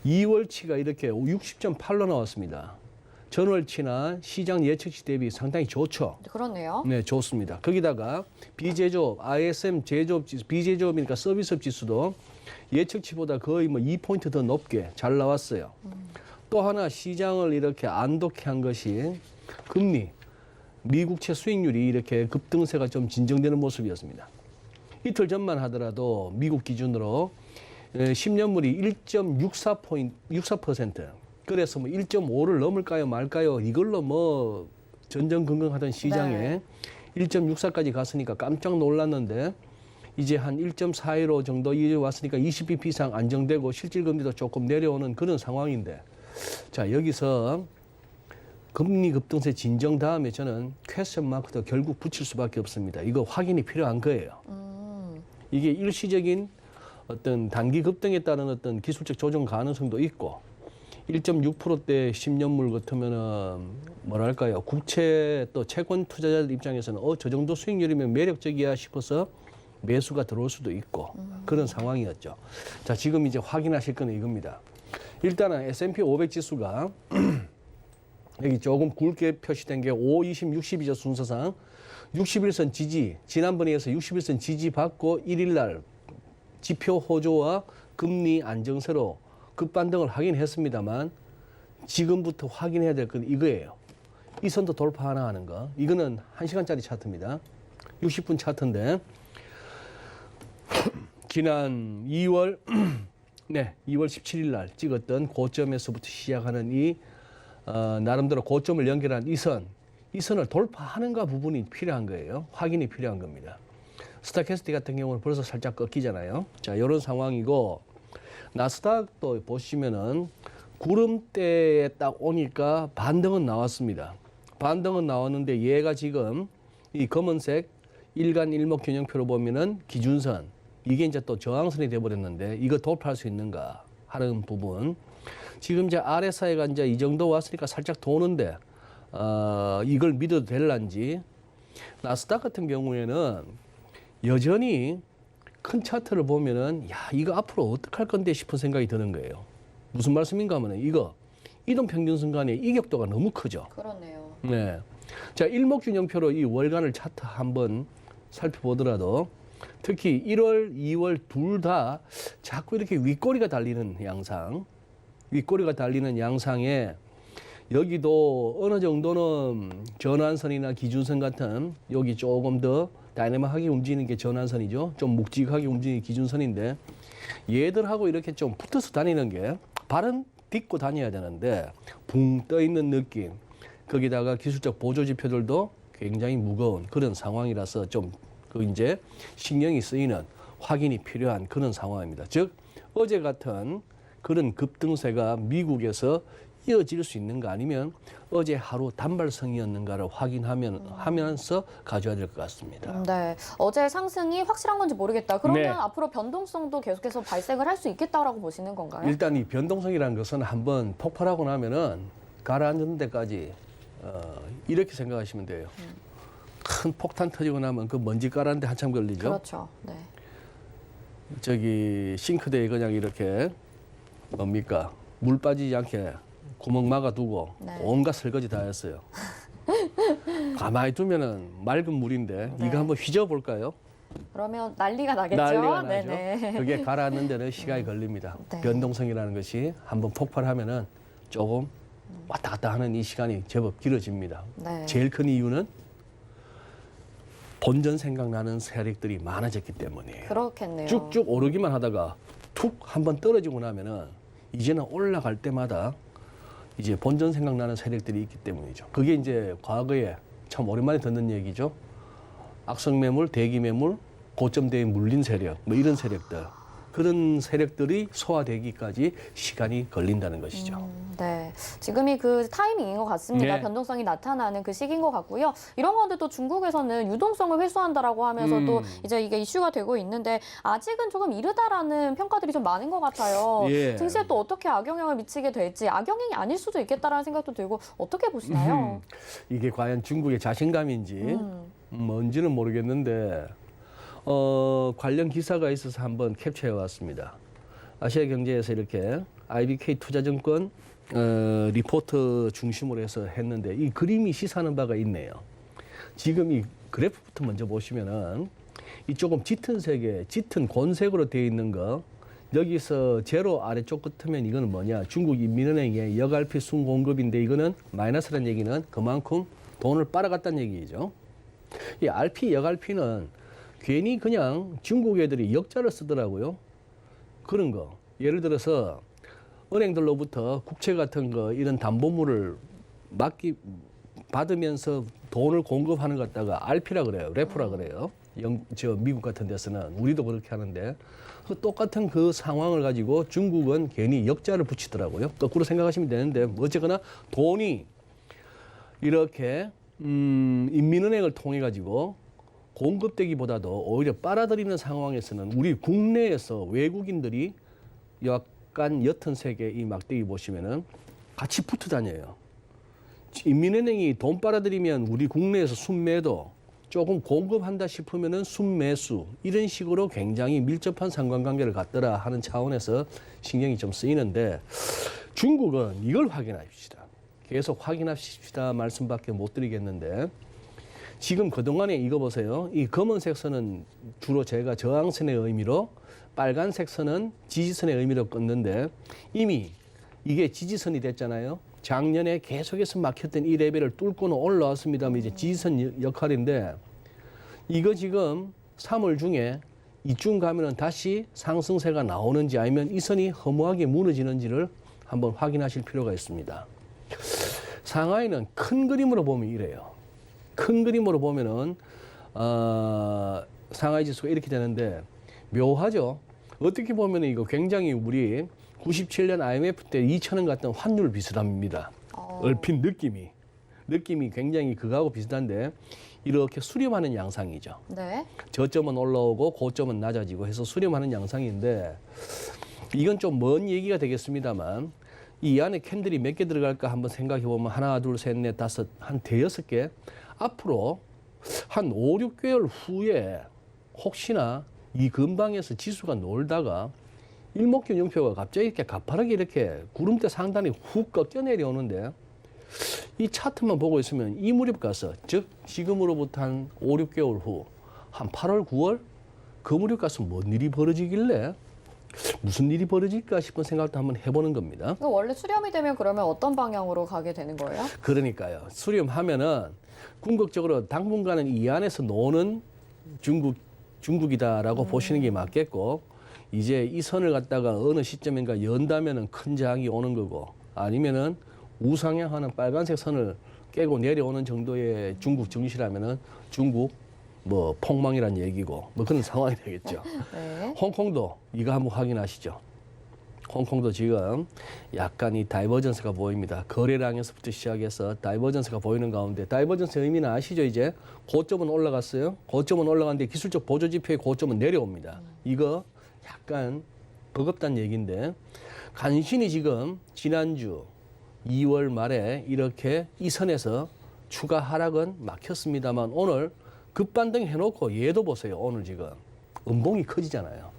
2월치가 이렇게 60.8로 나왔습니다. 전월치나 시장 예측치 대비 상당히 좋죠. 그렇네요. 네, 좋습니다. 거기다가 비제조업, ISM 제조업 지수, 비제조업이니까 서비스업 지수도 예측치보다 거의 뭐 2포인트 더 높게 잘 나왔어요. 또 하나 시장을 이렇게 안독해 한 것이 금리, 미국채 수익률이 이렇게 급등세가 좀 진정되는 모습이었습니다. 이틀 전만 하더라도 미국 기준으로 10년물이 1.64%. 그래서 뭐 1.5를 넘을까요, 말까요? 이걸로 뭐 전전긍긍하던 시장에 네. 1.64까지 갔으니까 깜짝 놀랐는데 이제 한 1.45 정도 이제 왔으니까 20bp 이상 안정되고 실질 금리도 조금 내려오는 그런 상황인데 자, 여기서 금리 급등세 진정 다음에 저는 퀘스천 마크도 결국 붙일 수밖에 없습니다. 이거 확인이 필요한 거예요. 이게 일시적인 어떤 단기 급등에 따른 어떤 기술적 조정 가능성도 있고 1.6%대 10년물 같으면은 뭐랄까요, 국채 또 채권 투자자들 입장에서는 저 정도 수익률이면 매력적이야 싶어서 매수가 들어올 수도 있고 그런 상황이었죠. 자, 지금 이제 확인하실 건 이겁니다. 일단은 S&P 500 지수가 여기 조금 굵게 표시된 게 5, 20, 60이죠, 순서상. 61선 지지, 지난번에 해서 61선 지지 받고 1일 날 지표 호조와 금리 안정세로 급반등을 하긴 했습니다만 지금부터 확인해야 될 건 이거예요. 이 선도 돌파하나 하는 거. 이거는 1시간짜리 차트입니다. 60분 차트인데 지난 2월 17일 날 찍었던 고점에서부터 시작하는 이 나름대로 고점을 연결한 이 선을 돌파하는가 부분이 필요한 거예요. 확인이 필요한 겁니다. 스타캐스티 같은 경우는 벌써 살짝 꺾이잖아요. 자, 이런 상황이고 나스닥도 보시면은 구름대에 딱 오니까 반등은 나왔습니다. 반등은 나왔는데 얘가 지금 이 검은색 일간 일목 균형표로 보면은 기준선 이게 이제 또 저항선이 돼버렸는데 이거 돌파할 수 있는가 하는 부분. 지금 이제 RSI가 이제 이 정도 왔으니까 살짝 도는데 이걸 믿어도 될란지. 나스닥 같은 경우에는 여전히 큰 차트를 보면은 야, 이거 앞으로 어떡할 건데 싶은 생각이 드는 거예요. 무슨 말씀인가 하면은 이거 이동평균선 간의 이격도가 너무 크죠. 그렇네요. 네. 자, 일목균형표로 이 월간을 차트 한번 살펴보더라도 특히 1월, 2월 둘 다 자꾸 이렇게 윗꼬리가 달리는 양상, 윗꼬리가 달리는 양상에 여기도 어느 정도는 전환선이나 기준선 같은 여기 조금 더 다이내믹하게 움직이는 게 전환선이죠. 좀 묵직하게 움직이는 기준선인데 얘들하고 이렇게 좀 붙어서 다니는 게 발은 딛고 다녀야 되는데 붕 떠 있는 느낌. 거기다가 기술적 보조 지표들도 굉장히 무거운 그런 상황이라서 좀 그 이제 신경이 쓰이는 확인이 필요한 그런 상황입니다. 즉 어제 같은 그런 급등세가 미국에서 이어질 수 있는가 아니면 어제 하루 단발성이었는가를 하면서 가져야 될 것 같습니다. 네, 어제 상승이 확실한 건지 모르겠다. 그러면 네. 앞으로 변동성도 계속해서 발생을 할 수 있겠다라고 보시는 건가요? 일단 이 변동성이라는 것은 한번 폭발하고 나면은 가라앉는 데까지 이렇게 생각하시면 돼요. 큰 폭탄 터지고 나면 그 먼지 가라앉는데 한참 걸리죠. 그렇죠. 네. 저기 싱크대에 그냥 이렇게 뭡니까 물 빠지지 않게 구멍 막아두고 네. 온갖 설거지 다 했어요. 가만히 두면은 맑은 물인데 네. 이거 한번 휘저어볼까요? 그러면 난리가 나겠죠. 난리가 나죠. 네네. 그게 가라앉는 데는 시간이 걸립니다. 네. 변동성이라는 것이 한번 폭발하면은 조금 왔다 갔다 하는 이 시간이 제법 길어집니다. 네. 제일 큰 이유는 본전 생각나는 세력들이 많아졌기 때문이에요. 그렇겠네요. 쭉쭉 오르기만 하다가 툭 한번 떨어지고 나면은 이제는 올라갈 때마다 이제 본전 생각나는 세력들이 있기 때문이죠. 그게 이제 과거에 참 오랜만에 듣는 얘기죠. 악성 매물, 대기 매물, 고점대에 물린 세력, 뭐 이런 세력들. 그런 세력들이 소화되기까지 시간이 걸린다는 것이죠. 네, 지금이 그 타이밍인 것 같습니다. 네. 변동성이 나타나는 그 시기인 것 같고요. 이런 건데 또 중국에서는 유동성을 회수한다라고 하면서 또 이제 이게 이슈가 되고 있는데 아직은 조금 이르다라는 평가들이 좀 많은 것 같아요. 예. 증시에 또 어떻게 악영향을 미치게 될지 악영향이 아닐 수도 있겠다라는 생각도 들고 어떻게 보시나요? 이게 과연 중국의 자신감인지 뭔지는 모르겠는데 관련 기사가 있어서 한번 캡처해 왔습니다. 아시아경제에서 이렇게 IBK 투자증권 리포트 중심으로 해서 했는데 이 그림이 시사하는 바가 있네요. 지금 이 그래프부터 먼저 보시면은 이 조금 짙은 색에 짙은 곤색으로 되어 있는 거 여기서 제로 아래쪽 끝으면 이거는 뭐냐 중국 인민은행의 역RP 순공급인데 이거는 마이너스라는 얘기는 그만큼 돈을 빨아갔다는 얘기죠. 이 RP 역RP는 괜히 그냥 중국 애들이 역자를 쓰더라고요. 그런 거. 예를 들어서 은행들로부터 국채 같은 거 이런 담보물을 받으면서 돈을 공급하는 것 갖다가 RP라 그래요. 레포라 그래요. 미국 같은 데서는 우리도 그렇게 하는데 그 똑같은 그 상황을 가지고 중국은 괜히 역자를 붙이더라고요. 거꾸로 생각하시면 되는데 어쨌거나 돈이 이렇게 인민은행을 통해 가지고 공급되기보다도 오히려 빨아들이는 상황에서는 우리 국내에서 외국인들이 약간 옅은 색의 이 막대기 보시면은 같이 붙어 다녀요. 인민은행이 돈 빨아들이면 우리 국내에서 순매도 조금 공급한다 싶으면은 순매수 이런 식으로 굉장히 밀접한 상관관계를 갖더라 하는 차원에서 신경이 좀 쓰이는데 중국은 이걸 확인합시다. 계속 확인합시다 말씀밖에 못 드리겠는데 지금 그동안에 이거 보세요. 이 검은색 선은 주로 제가 저항선의 의미로 빨간색 선은 지지선의 의미로 껐는데 이미 이게 지지선이 됐잖아요. 작년에 계속해서 막혔던 이 레벨을 뚫고는 올라왔습니다만 이제 지지선 역할인데 이거 지금 3월 중에 이쯤 가면은 다시 상승세가 나오는지 아니면 이 선이 허무하게 무너지는지를 한번 확인하실 필요가 있습니다. 상하이는 큰 그림으로 보면 이래요. 큰 그림으로 보면은 상하이 지수가 이렇게 되는데 묘하죠. 어떻게 보면 이거 굉장히 우리 97년 IMF 때 2,000원 같던 환율 비슷합니다. 얼핏 느낌이 굉장히 그거하고 비슷한데 이렇게 수렴하는 양상이죠. 네. 저점은 올라오고 고점은 낮아지고 해서 수렴하는 양상인데 이건 좀 먼 얘기가 되겠습니다만 이 안에 캔들이 몇 개 들어갈까 한번 생각해 보면 하나, 둘, 셋, 넷, 다섯, 한 대여섯 개 앞으로 한 5, 6개월 후에 혹시나 이 근방에서 지수가 놀다가 일목균형표가 갑자기 이렇게 가파르게 이렇게 구름대 상단이 훅 꺾여 내려오는데 이 차트만 보고 있으면 이 무렵 가서 즉 지금으로부터 한 5, 6개월 후 한 8월, 9월 그 무렵 가서 뭔 일이 벌어지길래 무슨 일이 벌어질까 싶은 생각도 한번 해보는 겁니다. 원래 수렴이 되면 그러면 어떤 방향으로 가게 되는 거예요? 그러니까요. 수렴하면은 궁극적으로 당분간은 이 안에서 노는 중국이다라고 보시는 게 맞겠고, 이제 이 선을 갖다가 어느 시점인가 연다면은 큰 저항이 오는 거고, 아니면은 우상향하는 빨간색 선을 깨고 내려오는 정도의 중국 증시라면은 중국 뭐 폭망이란 얘기고 뭐 그런 상황이 되겠죠. 네. 홍콩도 이거 한번 확인하시죠. 홍콩도 지금 약간 이 다이버전스가 보입니다. 거래량에서부터 시작해서 다이버전스가 보이는 가운데, 다이버전스 의미는 아시죠? 이제 고점은 올라갔어요. 고점은 올라갔는데 기술적 보조 지표의 고점은 내려옵니다. 이거 약간 버겁다는 얘기인데, 간신히 지금 지난주 2월 말에 이렇게 이 선에서 추가 하락은 막혔습니다만, 오늘 급반등 해놓고 얘도 보세요. 오늘 지금 음봉이 커지잖아요.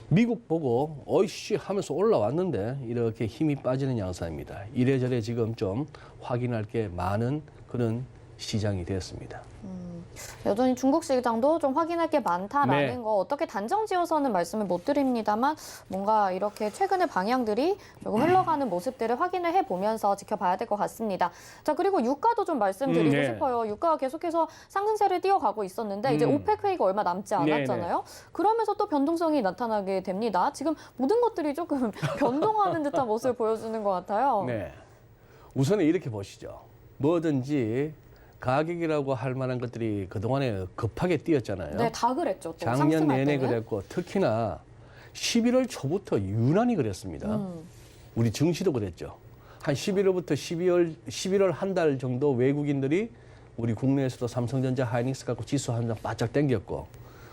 미국 보고 어이씨 하면서 올라왔는데 이렇게 힘이 빠지는 양상입니다. 이래저래 지금 좀 확인할 게 많은 그런 시장이 되었습니다. 여전히 중국 시장도 좀 확인할 게 많다라는 네. 거 어떻게 단정 지어서는 말씀을 못 드립니다만, 뭔가 이렇게 최근의 방향들이 조금 흘러가는 모습들을 확인을 해보면서 지켜봐야 될 것 같습니다. 자, 그리고 유가도 좀 말씀드리고 네. 싶어요. 유가가 계속해서 상승세를 띄어가고 있었는데 이제 오펙 회의가 얼마 남지 않았잖아요. 그러면서 또 변동성이 나타나게 됩니다. 지금 모든 것들이 조금 변동하는 듯한 모습을 보여주는 것 같아요. 네. 우선은 이렇게 보시죠. 뭐든지 가격이라고 할 만한 것들이 그동안에 급하게 뛰었잖아요. 네, 다 그랬죠. 또 작년 상승할 내내 때는. 그랬고, 특히나 11월 초부터 유난히 그랬습니다. 우리 증시도 그랬죠. 한 11월부터 11월 한 달 정도 외국인들이 우리 국내에서도 삼성전자, 하이닉스 갖고 지수 한 장 바짝 당겼고,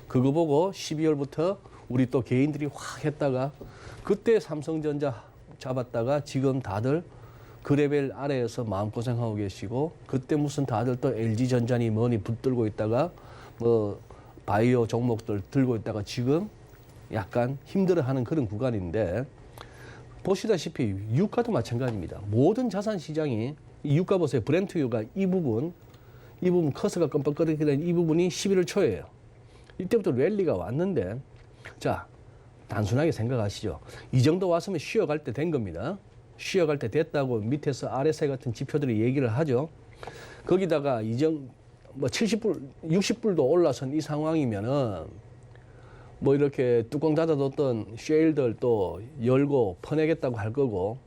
그거 보고 12월부터 우리 또 개인들이 확 했다가, 그때 삼성전자 잡았다가 지금 다들 그 레벨 아래에서 마음고생하고 계시고, 그때 무슨 다들 또 LG전자니 뭐니 붙들고 있다가 뭐 바이오 종목들 들고 있다가 지금 약간 힘들어하는 그런 구간인데, 보시다시피 유가도 마찬가지입니다. 모든 자산 시장이 이 유가 보세요. 브렌트유가 이 부분 커서가 끔뻑거리게 된 이 부분이 11월 초예요. 이때부터 랠리가 왔는데, 자, 단순하게 생각하시죠. 이 정도 왔으면 쉬어갈 때 된 겁니다. 쉬어갈 때 됐다고 밑에서 RSI 같은 지표들이 얘기를 하죠. 거기다가 뭐 70불, 60불도 올라선 이 상황이면은 뭐 이렇게 뚜껑 닫아뒀던 쉐일들 또 열고 퍼내겠다고 할 거고,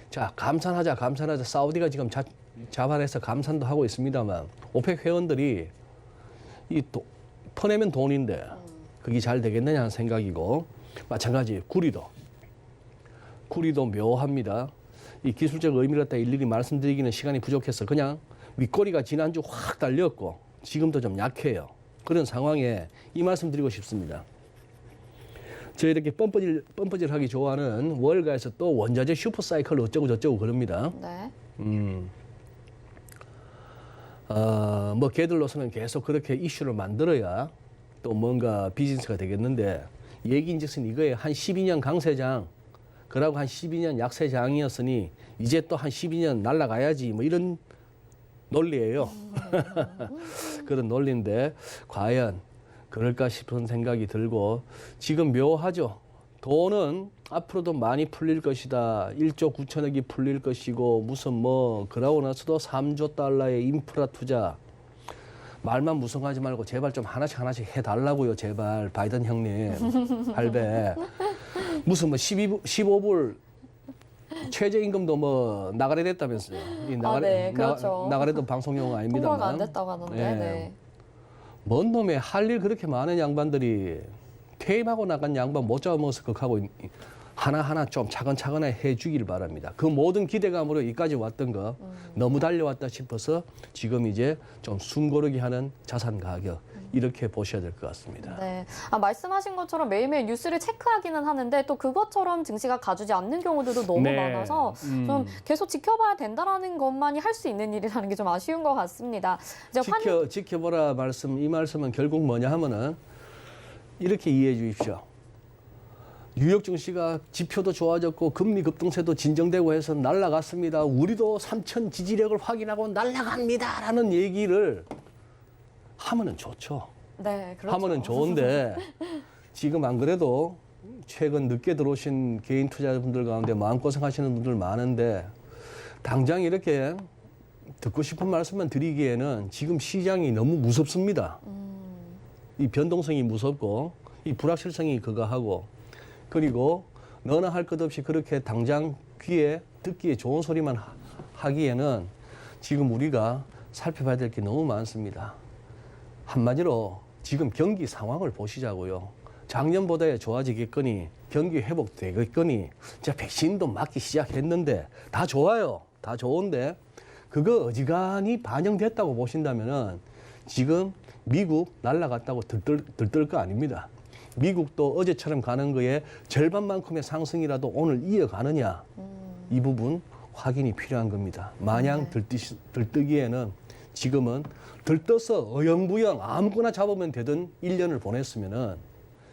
자, 감산하자. 사우디가 지금 자발해서 감산도 하고 있습니다만, 오펙 회원들이 퍼내면 돈인데 그게 잘 되겠느냐 하는 생각이고, 마찬가지 구리도 묘합니다. 이 기술적 의미를 갖다 일일이 말씀드리기는 시간이 부족해서 그냥 윗꼬리가 지난주 확 달렸고 지금도 좀 약해요. 그런 상황에 이 말씀 드리고 싶습니다. 저 이렇게 뻔뻔질하기 좋아하는 월가에서 또 원자재 슈퍼사이클 어쩌고 저쩌고 그럽니다. 네. 뭐 걔들로서는 계속 그렇게 이슈를 만들어야 또 뭔가 비즈니스가 되겠는데, 얘기인즉슨 이거에 한 12년 강세장, 그러고 한 12년 약세장이었으니 이제 또 한 12년 날아가야지, 뭐 이런 논리예요. 그런 논리인데 과연 그럴까 싶은 생각이 들고, 지금 묘하죠. 돈은 앞으로도 많이 풀릴 것이다. 1조 9천억이 풀릴 것이고, 무슨 뭐 그러고 나서도 3조 달러의 인프라 투자. 말만 무성하지 말고 제발 좀 하나씩 해달라고요. 제발 바이든 형님 할배. 무슨 뭐 15불 최저임금도 뭐 나가래 됐다면서요. 네, 그렇죠. 나가래도 방송용 아닙니다만. 통과가 안 됐다고 하던데. 네. 뭔 놈의 할 일 그렇게 많은 양반들이 퇴임하고 나간 양반 못 잡아먹어서 극하고 하나하나 좀 차근차근히 해주길 바랍니다. 그 모든 기대감으로 여기까지 왔던 거 너무 달려왔다 싶어서 지금 이제 좀 숨고르기 하는 자산 가격, 이렇게 보셔야 될 것 같습니다. 네. 말씀하신 것처럼 매일매일 뉴스를 체크하기는 하는데 또 그것처럼 증시가 가주지 않는 경우들도 너무 네. 많아서 좀 계속 지켜봐야 된다라는 것만이 할 수 있는 일이라는 게 좀 아쉬운 것 같습니다. 이제 지켜보라 이 말씀은 결국 뭐냐 하면은 이렇게 이해해 주십시오. 뉴욕 증시가 지표도 좋아졌고 금리 급등세도 진정되고 해서 날아갔습니다. 우리도 3천 지지력을 확인하고 날아갑니다라는 얘기를 하면은 좋죠. 네, 그렇죠. 하면은 좋은데, 지금 안 그래도 최근 늦게 들어오신 개인 투자자분들 가운데 마음고생하시는 분들 많은데, 당장 이렇게 듣고 싶은 말씀만 드리기에는 지금 시장이 너무 무섭습니다. 이 변동성이 무섭고 이 불확실성이 그거하고 그리고 너나 할 것 없이 그렇게 당장 귀에 듣기에 좋은 소리만 하기에는 지금 우리가 살펴봐야 될 게 너무 많습니다. 한마디로 지금 경기 상황을 보시자고요. 작년보다 좋아지겠거니 경기 회복되겠거니 이제 백신도 맞기 시작했는데 다 좋아요. 다 좋은데 그거 어지간히 반영됐다고 보신다면은 지금 미국 날아갔다고 들뜰 거 아닙니다. 미국도 어제처럼 가는 거에 절반만큼의 상승이라도 오늘 이어가느냐 이 부분 확인이 필요한 겁니다. 마냥 들뜨기에는 지금은 들떠서 어영부영 아무거나 잡으면 되던 1년을 보냈으면은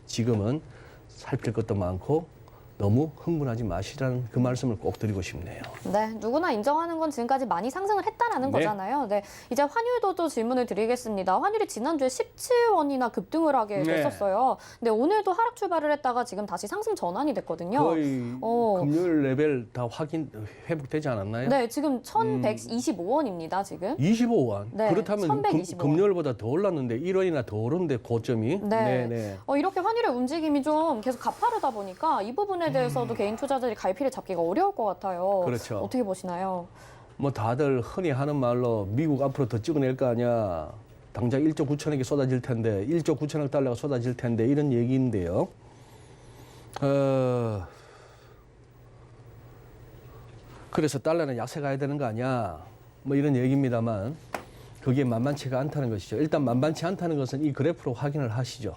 지금은 살필 것도 많고 너무 흥분하지 마시라는 그 말씀을 꼭 드리고 싶네요. 네, 누구나 인정하는 건 지금까지 많이 상승을 했다라는 거잖아요. 네, 이제 환율도 또 질문을 드리겠습니다. 환율이 지난주에 17원이나 급등을 하게 됐었어요. 근데 오늘도 하락 출발을 했다가 지금 다시 상승 전환이 됐거든요. 거의 금요일 레벨 다 회복되지 않았나요? 네, 지금 1,125원입니다, 지금. 25원. 네, 그렇다면 1125원. 금요일보다 더 올랐는데 1원이나 더 오른데 고점이. 네. 이렇게 환율의 움직임이 좀 계속 가파르다 보니까 이 부분에 대해서도 개인 투자자들이 갈피를 잡기가 어려울 것 같아요. 그렇죠. 어떻게 보시나요? 뭐 다들 흔히 하는 말로 미국 앞으로 더 찍어낼 거 아니야. 당장 1조 9천억이 쏟아질 텐데 1조 9천억 달러가 쏟아질 텐데 이런 얘기인데요. 그래서 달러는 약세 가야 되는 거 아니야. 뭐 이런 얘기입니다만 그게 만만치가 않다는 것이죠. 일단 만만치 않다는 것은 이 그래프로 확인을 하시죠.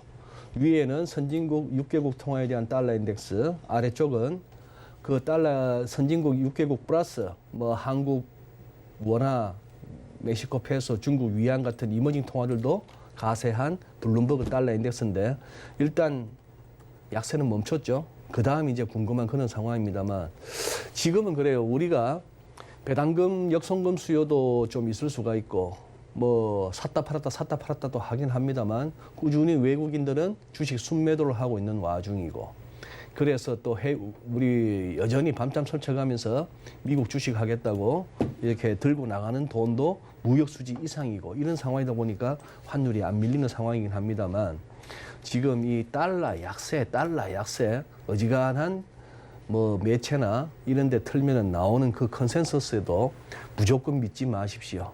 위에는 선진국 6개국 통화에 대한 달러 인덱스, 아래쪽은 그 달러 선진국 6개국 플러스 뭐 한국 원화, 멕시코 페소, 중국 위안 같은 이머징 통화들도 가세한 블룸버그 달러 인덱스인데 일단 약세는 멈췄죠. 그 다음 이제 궁금한 그런 상황입니다만 지금은 그래요. 우리가 배당금, 역송금 수요도 좀 있을 수가 있고 뭐 샀다 팔았다도 하긴 합니다만 꾸준히 외국인들은 주식 순매도를 하고 있는 와중이고 그래서 또 우리 여전히 밤잠 설쳐가면서 미국 주식 하겠다고 이렇게 들고 나가는 돈도 무역 수지 이상이고 이런 상황이다 보니까 환율이 안 밀리는 상황이긴 합니다만 지금 이 달러 약세 어지간한 뭐 매체나 이런 데 틀면은 나오는 그 컨센서스에도 무조건 믿지 마십시오.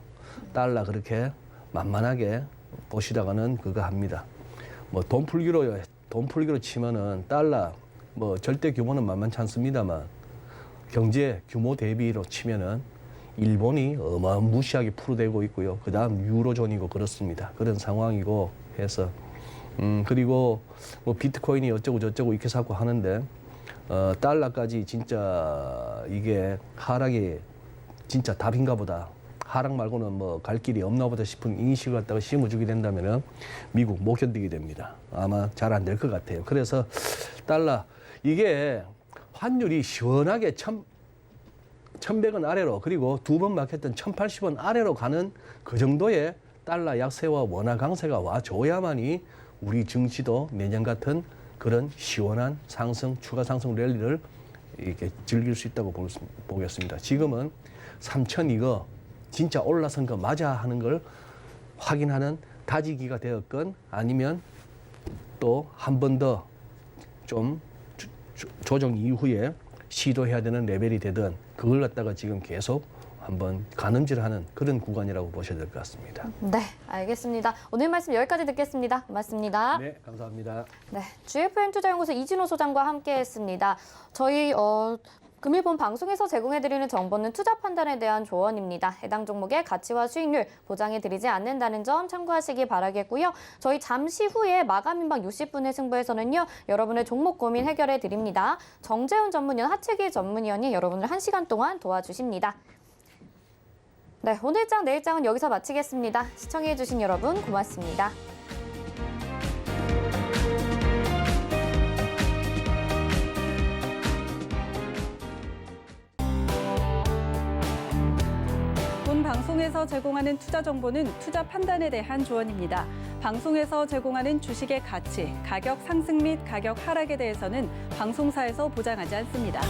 달러 그렇게 만만하게 보시다가는 그거 합니다. 뭐 돈 풀기로 치면은 달러 뭐 절대 규모는 만만치 않습니다만 경제 규모 대비로 치면은 일본이 어마무시하게 풀어대고 있고요. 그다음 유로존이고 그렇습니다. 그런 상황이고 해서 그리고 뭐 비트코인이 어쩌고 저쩌고 이렇게 자꾸 하는데 달러까지 진짜 이게 하락이 진짜 답인가 보다. 하락 말고는 뭐 갈 길이 없나 보다 싶은 인식을 갖다가 심어주게 된다면은 미국 못 견디게 됩니다. 아마 잘 안 될 것 같아요. 그래서 달러 이게 환율이 시원하게 1,100원 아래로 그리고 두 번 막혔던 1,080원 아래로 가는 그 정도의 달러 약세와 원화 강세가 와줘야만이 우리 증시도 내년 같은 그런 시원한 상승, 추가 상승 랠리를 이렇게 즐길 수 있다고 보겠습니다. 지금은 3,000 이거 진짜 올라선 거 맞아 하는 걸 확인하는 다지기가 되었건 아니면 또 한 번 더 좀 조정 이후에 시도해야 되는 레벨이 되든 그걸 갖다가 지금 계속 한번 가늠질하는 그런 구간이라고 보셔야 될 것 같습니다. 네, 알겠습니다. 오늘 말씀 여기까지 듣겠습니다. 고맙습니다. 네, 감사합니다. 네, GFM 투자연구소 이진호 소장과 함께했습니다. 저희 금일본 방송에서 제공해드리는 정보는 투자 판단에 대한 조언입니다. 해당 종목의 가치와 수익률 보장해드리지 않는다는 점 참고하시기 바라겠고요. 저희 잠시 후에 마감인방 60분의 승부에서는요. 여러분의 종목 고민 해결해드립니다. 정재훈 전문위원, 하채기 전문위원이 여러분을 1시간 동안 도와주십니다. 네, 오늘 장, 내일 장은 여기서 마치겠습니다. 시청해주신 여러분 고맙습니다. 본 방송에서 제공하는 투자 정보는 투자 판단에 대한 조언입니다. 방송에서 제공하는 주식의 가치, 가격 상승 및 가격 하락에 대해서는 방송사에서 보장하지 않습니다.